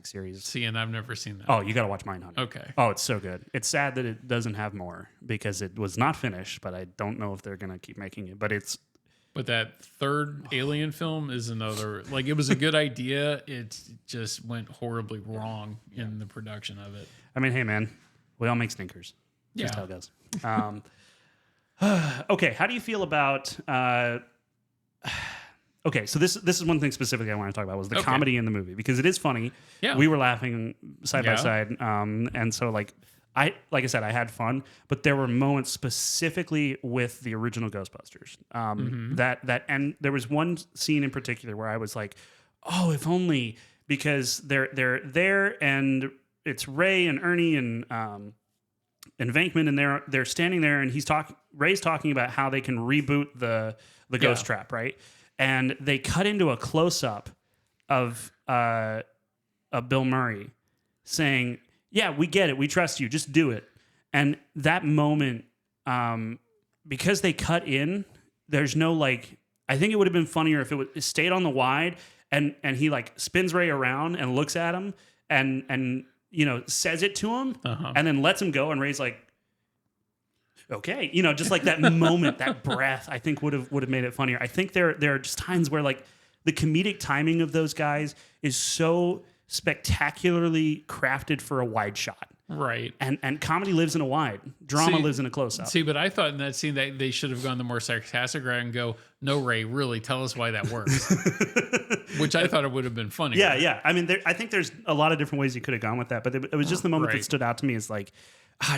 series. See, and I've never seen that. Oh, you got to watch Mindhunter. Okay. Oh, it's so good. It's sad that it doesn't have more because it was not finished, but I don't know if they're going to keep making it. But that third Alien film is another, like, it was a good idea. It just went horribly wrong in the production of it. I mean, hey, man, we all make stinkers. Yeah. Just how it goes. Okay, how do you feel about... Okay, so this is one thing specifically I want to talk about was the comedy in the movie because it is funny. Yeah. We were laughing side by side. And so, like I said, I had fun, but there were moments specifically with the original Ghostbusters that and there was one scene in particular where I was like, oh, if only, because they're there and it's Ray and Ernie and Venkman and they're standing there and Ray's talking about how they can reboot the ghost trap, right? And they cut into a close up of Bill Murray saying, yeah, we get it. We trust you. Just do it. And that moment, because they cut in, there's no like, I think it would have been funnier if it stayed on the wide and he like spins Ray around and looks at him and says it to him and then lets him go. And Ray's like, okay. Just like that moment, that breath, I think would have made it funnier. I think there are just times where like the comedic timing of those guys is so spectacularly crafted for a wide shot. Right. And comedy lives in a wide. Drama lives in a close-up. See, but I thought in that scene that they should have gone the more sarcastic route and go, no, Ray, really, tell us why that works. Which I thought it would have been funny. Yeah. I mean, I think there's a lot of different ways you could have gone with that, but it was just the moment that stood out to me is like,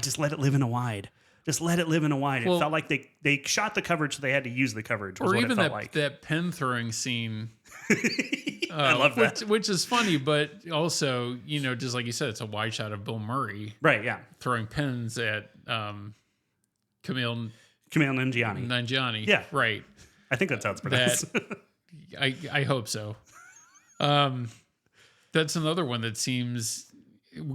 just let it live in a wide. Just let it live in a wide. It felt like they shot the coverage, so they had to use the coverage. Or even that pen throwing scene. I love that. Which is funny, but also, just like you said, it's a wide shot of Bill Murray. Right, yeah. Throwing pens at Camille Kumail Nanjiani. Nanjiani. Yeah. Right. I think that's how it's pronounced. I hope so. That's another one that seems...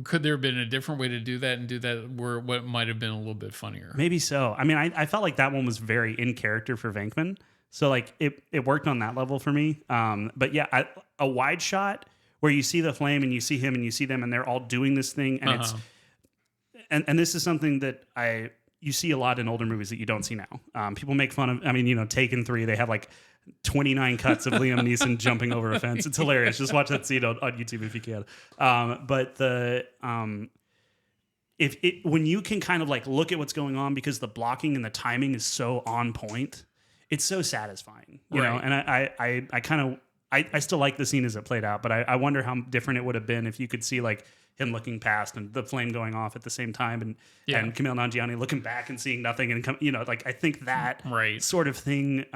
Could there have been a different way to do that and do that where what might have been a little bit funnier? Maybe so. I mean, I felt like that one was very in character for Venkman. So like it worked on that level for me. But yeah, a wide shot where you see the flame and you see him and you see them and they're all doing this thing. And it's, and this is something that you see a lot in older movies that you don't see now. People make fun of, I mean, you know, Taken 3, they have like 29 cuts of Liam Neeson jumping over a fence. It's hilarious. Just watch that scene on YouTube if you can. But when you can kind of like look at what's going on because the blocking and the timing is so on point, it's so satisfying, you know. And I still like the scene as it played out, but I wonder how different it would have been if you could see like him looking past and the flame going off at the same time, and Kumail Nanjiani looking back and seeing nothing, and you know, like I think that sort of thing.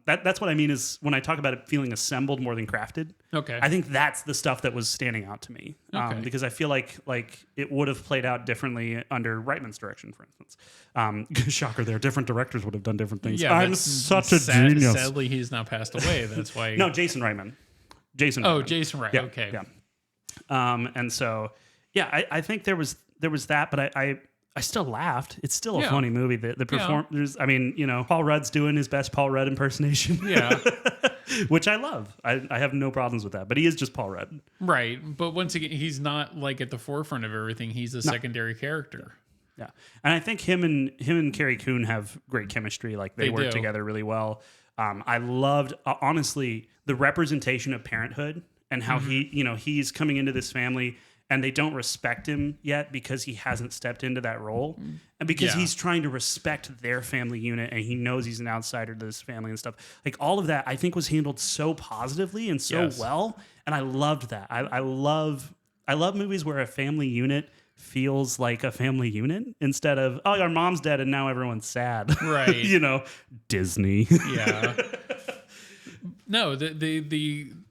That's what I mean is when I talk about it feeling assembled more than crafted. Okay, I think that's the stuff that was standing out to me because I feel like it would have played out differently under Reitman's direction, for instance. Shocker, there, different directors would have done different things. Yeah, I'm such a genius. Sadly, he's not passed away. That's why. No, Jason Reitman. Jason Reitman. Yeah, okay. Yeah. And so. Yeah, I think there was that, but I still laughed. It's still a funny movie. The performers, I mean, you know, Paul Rudd's doing his best Paul Rudd impersonation. Yeah. Which I love. I have no problems with that, but he is just Paul Rudd. Right. But once again, he's not like at the forefront of everything. He's a secondary character. Yeah. And I think him and Carrie Coon have great chemistry. Like they work together really well. I loved, honestly, the representation of parenthood and how he's coming into this family and they don't respect him yet because he hasn't stepped into that role. And because he's trying to respect their family unit and he knows he's an outsider to this family and stuff. Like all of that, I think was handled so positively and so well. And I loved that. I love movies where a family unit feels like a family unit instead of, oh, our mom's dead and now everyone's sad. Right. You know, Disney. Yeah. No,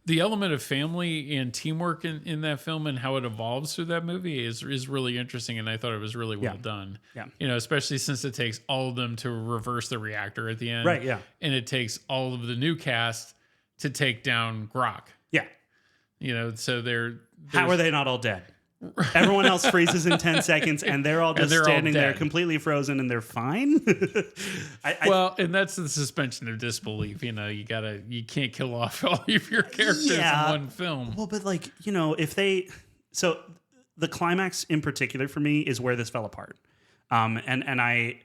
the element of family and teamwork in that film and how it evolves through that movie is really interesting, and I thought it was really well done. Yeah, you know, especially since it takes all of them to reverse the reactor at the end, right? Yeah, and it takes all of the new cast to take down Grok. Yeah, you know, so how are they not all dead? Everyone else freezes in 10 seconds and they're all just standing there completely frozen and they're fine. And that's the suspension of disbelief. You know, you can't kill off all of your characters in one film. Well, but like, you know, so the climax in particular for me is where this fell apart. And I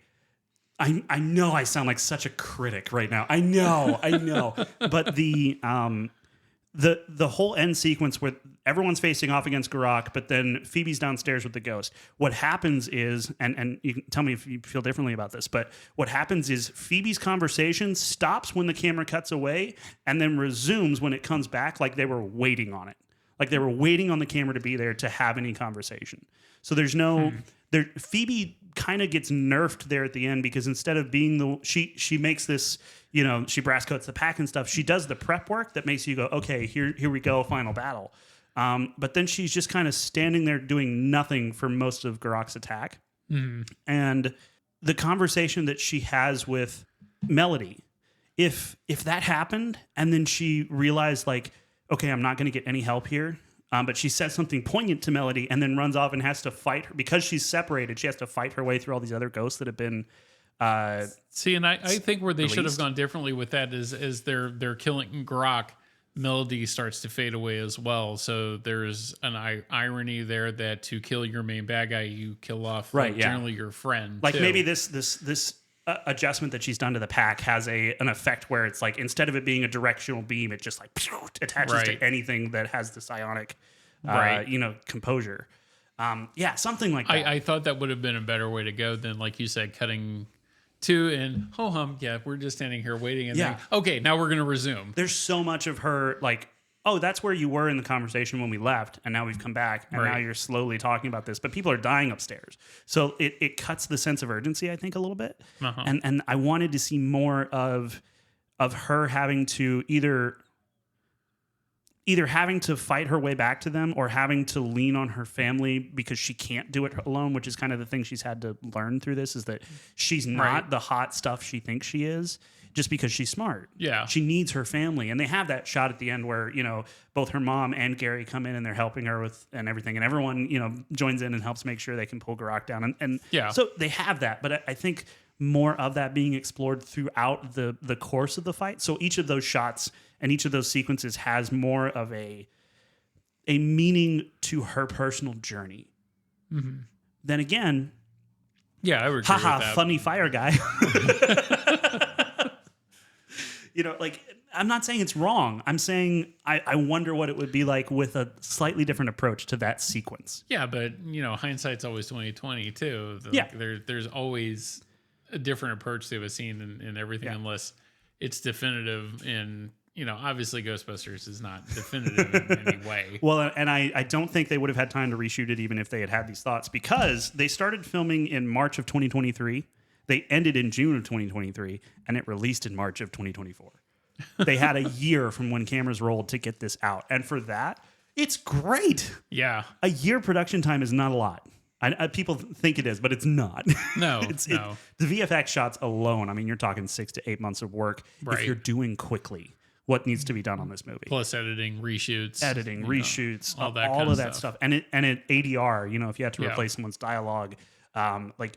know I sound like such a critic right now. I know. But the whole end sequence where everyone's facing off against Garak, but then Phoebe's downstairs with the ghost. What happens is, and you can tell me if you feel differently about this, but what happens is Phoebe's conversation stops when the camera cuts away and then resumes when it comes back, like they were waiting on it. Like they were waiting on the camera to be there to have any conversation. So there's no... Phoebe kind of gets nerfed there at the end because instead of being she makes this, you know, she brass coats the pack and stuff. She does the prep work that makes you go, okay, here we go, final battle. But then she's just kind of standing there doing nothing for most of Garak's attack. Mm-hmm. And the conversation that she has with Melody, if that happened and then she realized like, okay, I'm not going to get any help here. But she says something poignant to Melody and then runs off and has to fight her. Because she's separated, she has to fight her way through all these other ghosts that have been See, and I think where they released. Should have gone differently with that is they're killing Grok, Melody starts to fade away as well. So there's an irony there that to kill your main bad guy, you kill off generally your friend. Like too. Maybe this adjustment that she's done to the pack has an effect where it's like instead of it being a directional beam, it just like attaches to anything that has the psionic, composure. Something like that. I thought that would have been a better way to go than, like you said, cutting to and we're just standing here waiting and then, okay, now we're going to resume. There's so much of her like, oh, that's where you were in the conversation when we left, and now we've come back, and now you're slowly talking about this, but people are dying upstairs. So it cuts the sense of urgency, I think, a little bit. Uh-huh. And I wanted to see more of her having to either either having to fight her way back to them or having to lean on her family because she can't do it alone, which is kind of the thing she's had to learn through this, is that she's not the hot stuff she thinks she is just because she's smart. Yeah. She needs her family. And they have that shot at the end where, both her mom and Gary come in and they're helping her with and everything. And everyone, joins in and helps make sure they can pull Garak down. And so they have that. But I think more of that being explored throughout the course of the fight. So each of those shots and each of those sequences has more of a meaning to her personal journey. Mm-hmm. Then again, I would agree with that. Funny fire guy. I'm not saying it's wrong. I'm saying I wonder what it would be like with a slightly different approach to that sequence. Yeah, but hindsight's always 20/20 too. There's always a different approach to a scene and everything, unless it's definitive. And obviously Ghostbusters is not definitive in any way. Well, and I don't think they would have had time to reshoot it even if they had these thoughts, because they started filming in March of 2023. They ended in June of 2023, and it released in March of 2024. They had a year from when cameras rolled to get this out. And for that, it's great. Yeah. A year production time is not a lot. People think it is, but it's not. No, the VFX shots alone, you're talking 6 to 8 months of work if you're doing quickly what needs to be done on this movie. Plus editing, reshoots. All of that stuff. And it ADR, if you had to replace someone's dialogue,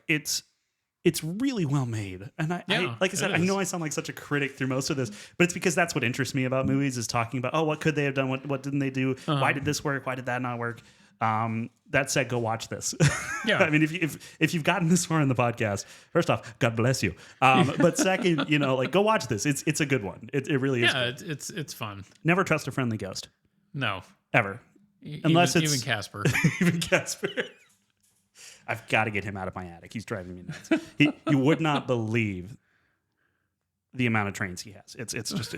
it's really well made. And I like I said, I know I sound like such a critic through most of this, but it's because that's what interests me about movies, is talking about, what could they have done? What didn't they do? Why did this work? Why did that not work? That said, go watch this. Yeah. If you've gotten this far in the podcast, first off, God bless you. But second, go watch this. It's a good one. It really is. Yeah, it's fun. Never trust a friendly ghost. No. Ever. Unless it's even Casper. Even Casper. I've got to get him out of my attic. He's driving me nuts. You would not believe the amount of trains he has. It's just.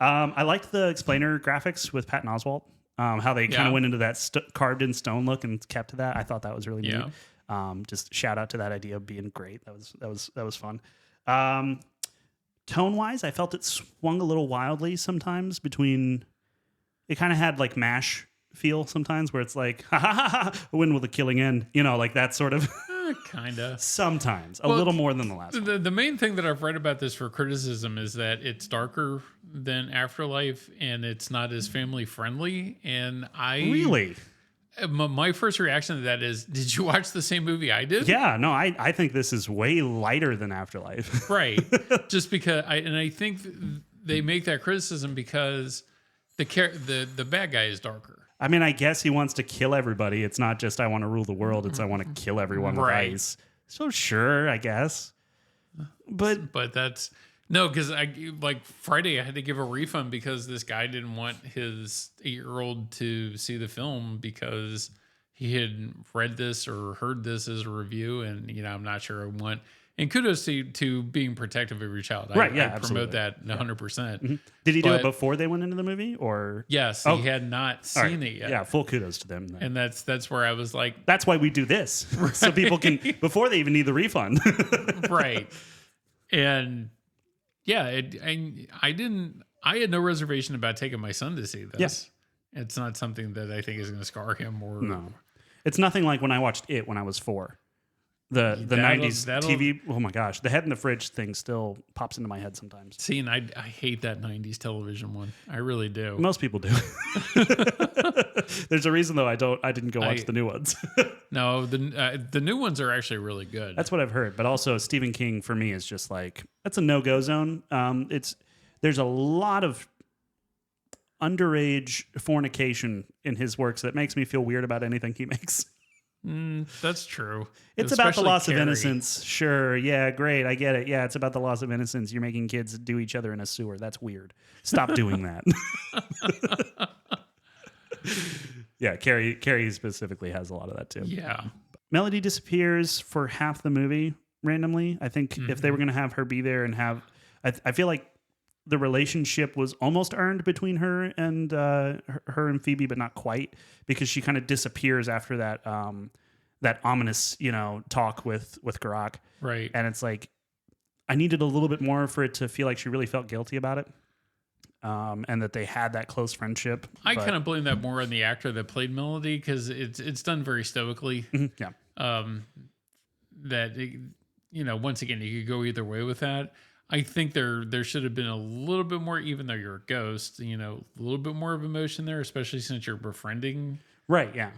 I liked the explainer graphics with Patton Oswalt. How they kind of went into that carved in stone look and kept to that. I thought that was really neat. Just shout out to that idea of being great. That was fun. Tone wise, I felt it swung a little wildly sometimes between. It kind of had like MASH feel sometimes, where it's like, ha ha ha ha, a win with a killing end, like that sort of. Kind of. Sometimes a little more than the last one. The main thing that I've read about this for criticism is that it's darker than Afterlife and it's not as family friendly. And really, my first reaction to that is, did you watch the same movie I did? Yeah, no, I think this is way lighter than Afterlife. Right. Just because I think they make that criticism because the bad guy is darker. I guess he wants to kill everybody. It's not just I want to rule the world. It's I want to kill everyone with ice. So sure, I guess. But that's no, because Friday I had to give a refund because this guy didn't want his 8-year-old to see the film because he had read this or heard this as a review, and I'm not sure I want. And kudos to being protective of your child. I promote that 100%. Mm-hmm. Did he do it before they went into the movie, or? Yes, he had not seen it yet. Yeah, full kudos to them. Then. And that's where I was like, that's why we do this, so people can before they even need the refund. Right. And I had no reservation about taking my son to see this. Yes, it's not something that I think is going to scar him or no. It's nothing like when I watched it when I was 4. The 90s TV, oh my gosh, the head in the fridge thing still pops into my head sometimes. See, and I hate that 90s television one. I really do. Most people do. There's a reason though I didn't go watch the new ones. No, the new ones are actually really good. That's what I've heard. But also Stephen King for me is just like, that's a no-go zone. There's a lot of underage fornication in his works that makes me feel weird about anything he makes. That's true. It's about the loss of innocence. Sure. Yeah, great. I get it. Yeah, it's about the loss of innocence. You're making kids do each other in a sewer. That's weird. Stop doing that. Yeah, Carrie specifically has a lot of that too. Yeah. Melody disappears for half the movie randomly. I think if they were going to have her be there and have... I feel like the relationship was almost earned between her and Phoebe, but not quite, because she kind of disappears after that that ominous talk with Garak. Right. And it's like I needed a little bit more for it to feel like she really felt guilty about it. and that they had that close friendship. I kind of blame that more on the actor that played Melody, because it's done very stoically. Yeah. That once again, you could go either way with that. I think there should have been a little bit more, even though you're a ghost, a little bit more of emotion there, especially since you're befriending. Right. Yeah.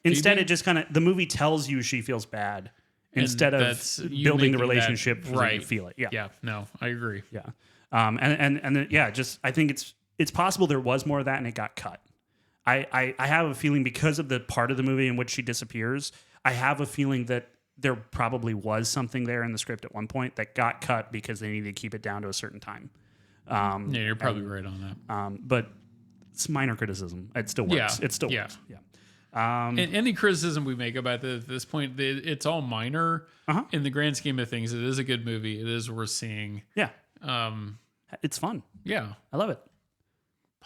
Instead, it just kind of, the movie tells you she feels bad instead of building the relationship so you feel it. Yeah. Yeah. No, I agree. Yeah. I think it's possible there was more of that and it got cut. I have a feeling, because of the part of the movie in which she disappears, I have a feeling that there probably was something there in the script at one point that got cut because they needed to keep it down to a certain time. Yeah, you're probably right on that. But it's minor criticism. It still works. Yeah. It still works. Yeah. And any criticism we make about this point, it's all minor in the grand scheme of things. It is a good movie. It is worth seeing. Yeah. It's fun. Yeah. I love it.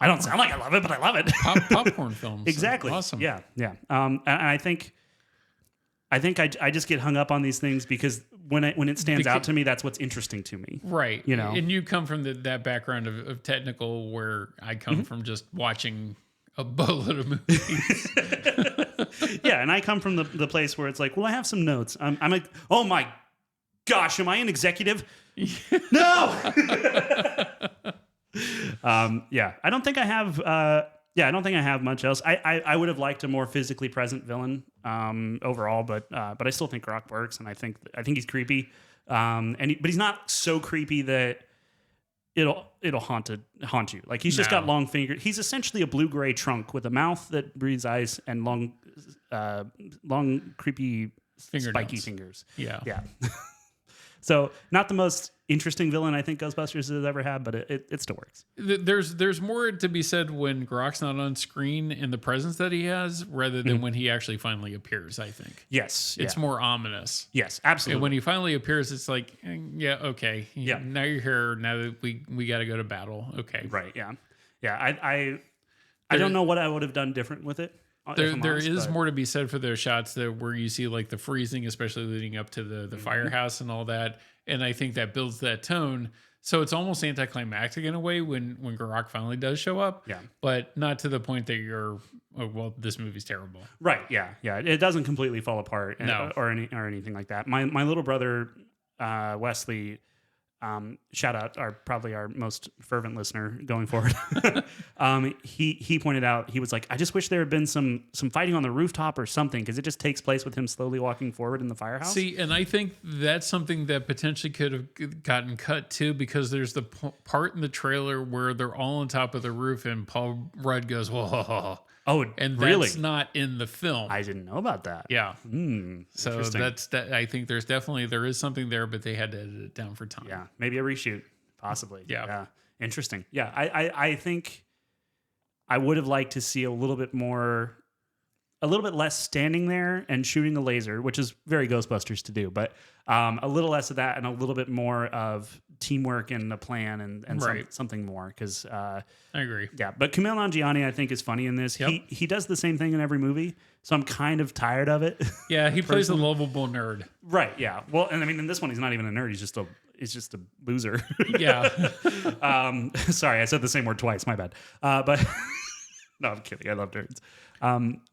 I don't sound like I love it, but I love it. Popcorn films. Exactly. Awesome. Yeah. Yeah. And I think I just get hung up on these things because when it stands out to me, that's what's interesting to me. Right. And you come from that background of technical, where I come from just watching a boatload of movies. Yeah, and I come from the place where it's like, well, I have some notes. I'm like, oh my gosh, am I an executive? No. Yeah, I don't think I have. I don't think I have much else. I would have liked a more physically present villain overall, but I still think Rock works, and I think he's creepy. But he's not so creepy that it'll haunt you. Like, he's just got long fingers. He's essentially a blue-gray trunk with a mouth that breathes ice and long creepy spiky fingers. Yeah. So not the most interesting villain I think Ghostbusters has ever had, but it still works. There's more to be said when Grok's not on screen in the presence that he has, rather than when he actually finally appears, I think. Yes. It's more ominous. Yes, absolutely. And when he finally appears, it's like, yeah, okay. Yeah. Now you're here. Now that we got to go to battle. Okay. Right, yeah. Yeah, I don't know what I would have done different with it. There is more to be said for those shots where you see like the freezing, especially leading up to the firehouse and all that. And I think that builds that tone. So it's almost anticlimactic in a way when Grok finally does show up. Yeah. But not to the point that you're, oh, well, this movie's terrible. Right, yeah. Yeah. It doesn't completely fall apart or anything like that. My little brother, Wesley, shout out, probably our most fervent listener going forward. He pointed out, he was like, I just wish there had been some fighting on the rooftop or something, because it just takes place with him slowly walking forward in the firehouse. See, and I think that's something that potentially could have gotten cut too, because there's the part in the trailer where they're all on top of the roof and Paul Rudd goes, whoa. Oh, and really? That's not in the film. I didn't know about that. Yeah. So that's I think there is something there, but they had to edit it down for time. Yeah, maybe a reshoot, possibly. Yeah. Interesting. Yeah, I think I would have liked to see a little bit less standing there and shooting a laser, which is very Ghostbusters to do, but a little less of that and a little bit more of teamwork and a plan and something more, because I agree. Yeah, but Kumail Nanjiani, I think, is funny in this. Yep. He does the same thing in every movie, so I'm kind of tired of it. Yeah, he plays a lovable nerd. Right. Yeah. Well, and I mean, in this one, he's not even a nerd. He's just a loser. Yeah. Sorry, I said the same word twice. My bad. But no, I'm kidding. I love nerds.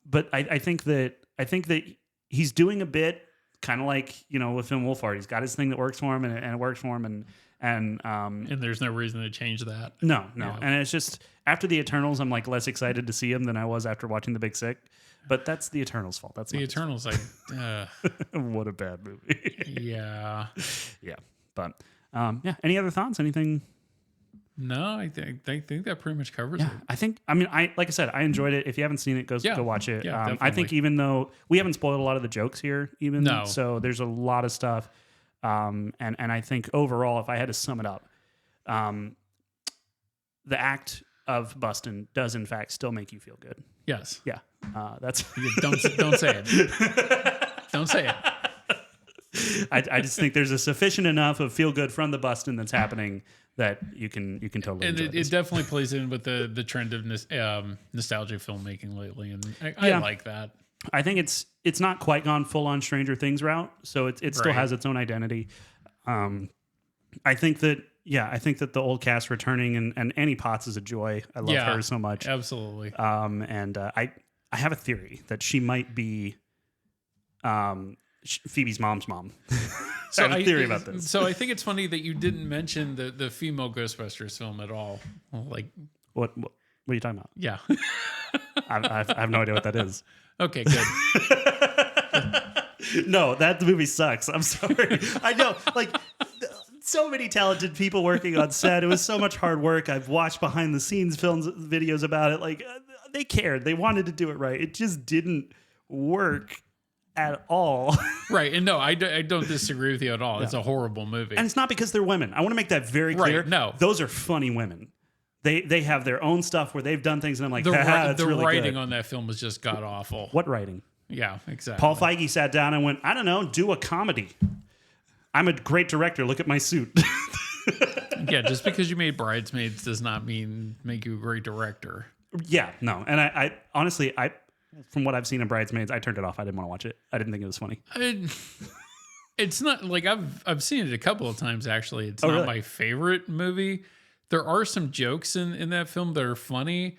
But I think that he's doing a bit kind of like, with Finn Wolfhard. He's got his thing that works for him, and it works for him, and there's no reason to change that. No. Yeah. And it's just, after the Eternals, I'm like less excited to see him than I was after watching The Big Sick. But that's the Eternals' fault. That's the Eternals. What a bad movie. Yeah. Yeah. But any other thoughts? Anything? No, I think that pretty much covers it. Like I said, I enjoed it. If you haven't seen it, go watch it. Yeah, I think even though we haven't spoiled a lot of the jokes here, so there's a lot of stuff. And I think overall, if I had to sum it up, the act of busting does in fact still make you feel good. Yes. Yeah. That's don't say it. Don't say it. I just think there's a sufficient enough of feel good from the busting that's happening that you can totally enjoy it definitely plays in with the trend of nostalgia filmmaking lately, and I like that. I think it's not quite gone full on Stranger Things route, so it still has its own identity. I think that I think that the old cast returning and Annie Potts is a joy. I love her so much. Absolutely. And I have a theory that she might be Phoebe's mom's mom. So I have a theory about this. So I think it's funny that you didn't mention the female Ghostbusters film at all. Like what are you talking about? Yeah. I have no idea what that is. Okay, good. No, that movie sucks. I'm sorry. I know, like, so many talented people working on set. It was so much hard work. I've watched behind the scenes videos about it. Like, they cared. They wanted to do it right. It just didn't work at all. Right. And no, I don't disagree with you at all. Yeah. It's a horrible movie. And it's not because they're women. I want to make that very clear. Right, no. Those are funny women. They have their own stuff where they've done things, and I'm like, the really writing good. on that film was just god awful. What writing? Yeah, exactly. Paul Feige sat down and went, I don't know, do a comedy. I'm a great director. Look at my suit. Yeah, just because you made Bridesmaids does not make you a great director. Yeah, no. And I honestly, from what I've seen in Bridesmaids, I turned it off. I didn't want to watch it. I didn't think it was funny. It's not like I've seen it a couple of times actually. It's not really? My favorite movie. There are some jokes in that film that are funny.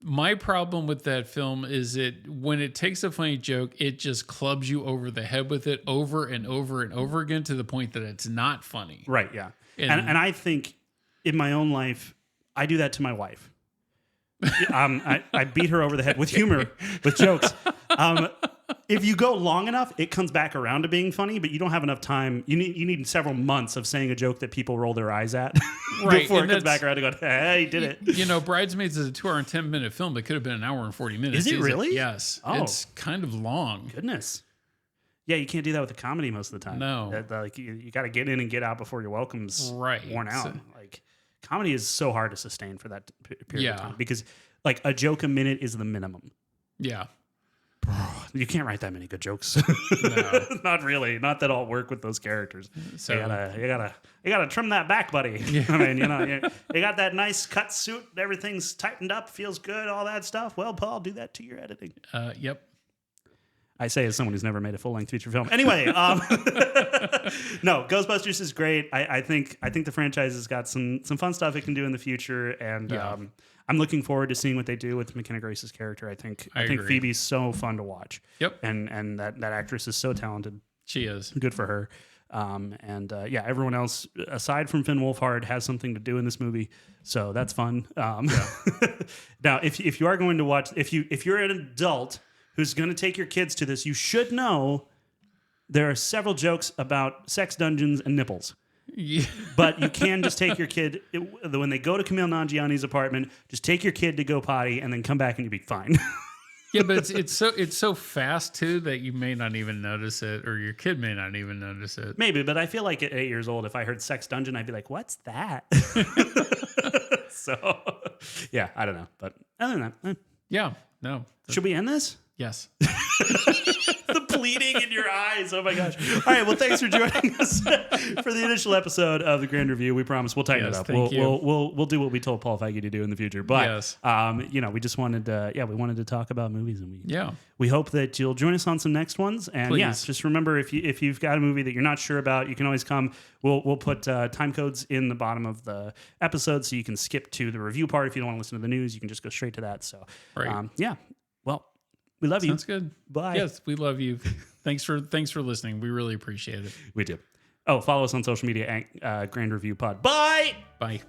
My problem with that film is when it takes a funny joke, it just clubs you over the head with it over and over and over again to the point that it's not funny. Right, yeah. And I think in my own life, I do that to my wife. I beat her over the head with humor, with jokes. If you go long enough, it comes back around to being funny, but you don't have enough time. You need several months of saying a joke that people roll their eyes at before it comes back around to go, hey, you did it. You know, Bridesmaids is a 2 hour and 10 minute film. It could have been an hour and 40 minutes. Is it really? Yes. Oh. It's kind of long. Goodness. Yeah, you can't do that with a comedy most of the time. No. Like you got to get in and get out before your welcome's worn out. Like comedy is so hard to sustain for that period of time because like a joke a minute is the minimum. Yeah. You can't write that many good jokes. No. Not really. Not that all work with those characters. So you gotta trim that back, buddy. Yeah. I mean, you got that nice cut suit, everything's tightened up, feels good, all that stuff. Well, Paul, do that to your editing. Yep. I say as someone who's never made a full-length feature film. Anyway, no, Ghostbusters is great. I think the franchise has got some fun stuff it can do in the future, and I'm looking forward to seeing what they do with McKenna Grace's character. I think Phoebe's so fun to watch. Yep. And that actress is so talented. She is. Good for her. Everyone else aside from Finn Wolfhard has something to do in this movie, so that's fun. Now, if you are going to watch, if you're an adult who's going to take your kids to this, you should know there are several jokes about sex dungeons and nipples. Yeah. But you can just take your kid when they go to Camille Nanjiani's apartment. Just take your kid to go potty, and then come back, and you'll be fine. Yeah, but it's so fast too that you may not even notice it, or your kid may not even notice it. Maybe, but I feel like at 8 years old, if I heard sex dungeon, I'd be like, "What's that?" So, yeah, I don't know. But other than that, yeah, no. Should we end this? Yes. The pleading in your eyes. Oh my gosh. All right. Well, thanks for joining us for the initial episode of the Grand Review. We promise we'll tighten it up. We'll do what we told Paul Feige to do in the future. But we just wanted to talk about movies, and we hope that you'll join us on some next ones. And just remember, if you've got a movie that you're not sure about, you can always come. We'll put time codes in the bottom of the episode so you can skip to the review part. If you don't want to listen to the news, you can just go straight to that. So well, we love you. Sounds good. Bye. Yes, we love you. Thanks for listening. We really appreciate it. We do. Oh, follow us on social media at Grand Review Pod. Bye. Bye.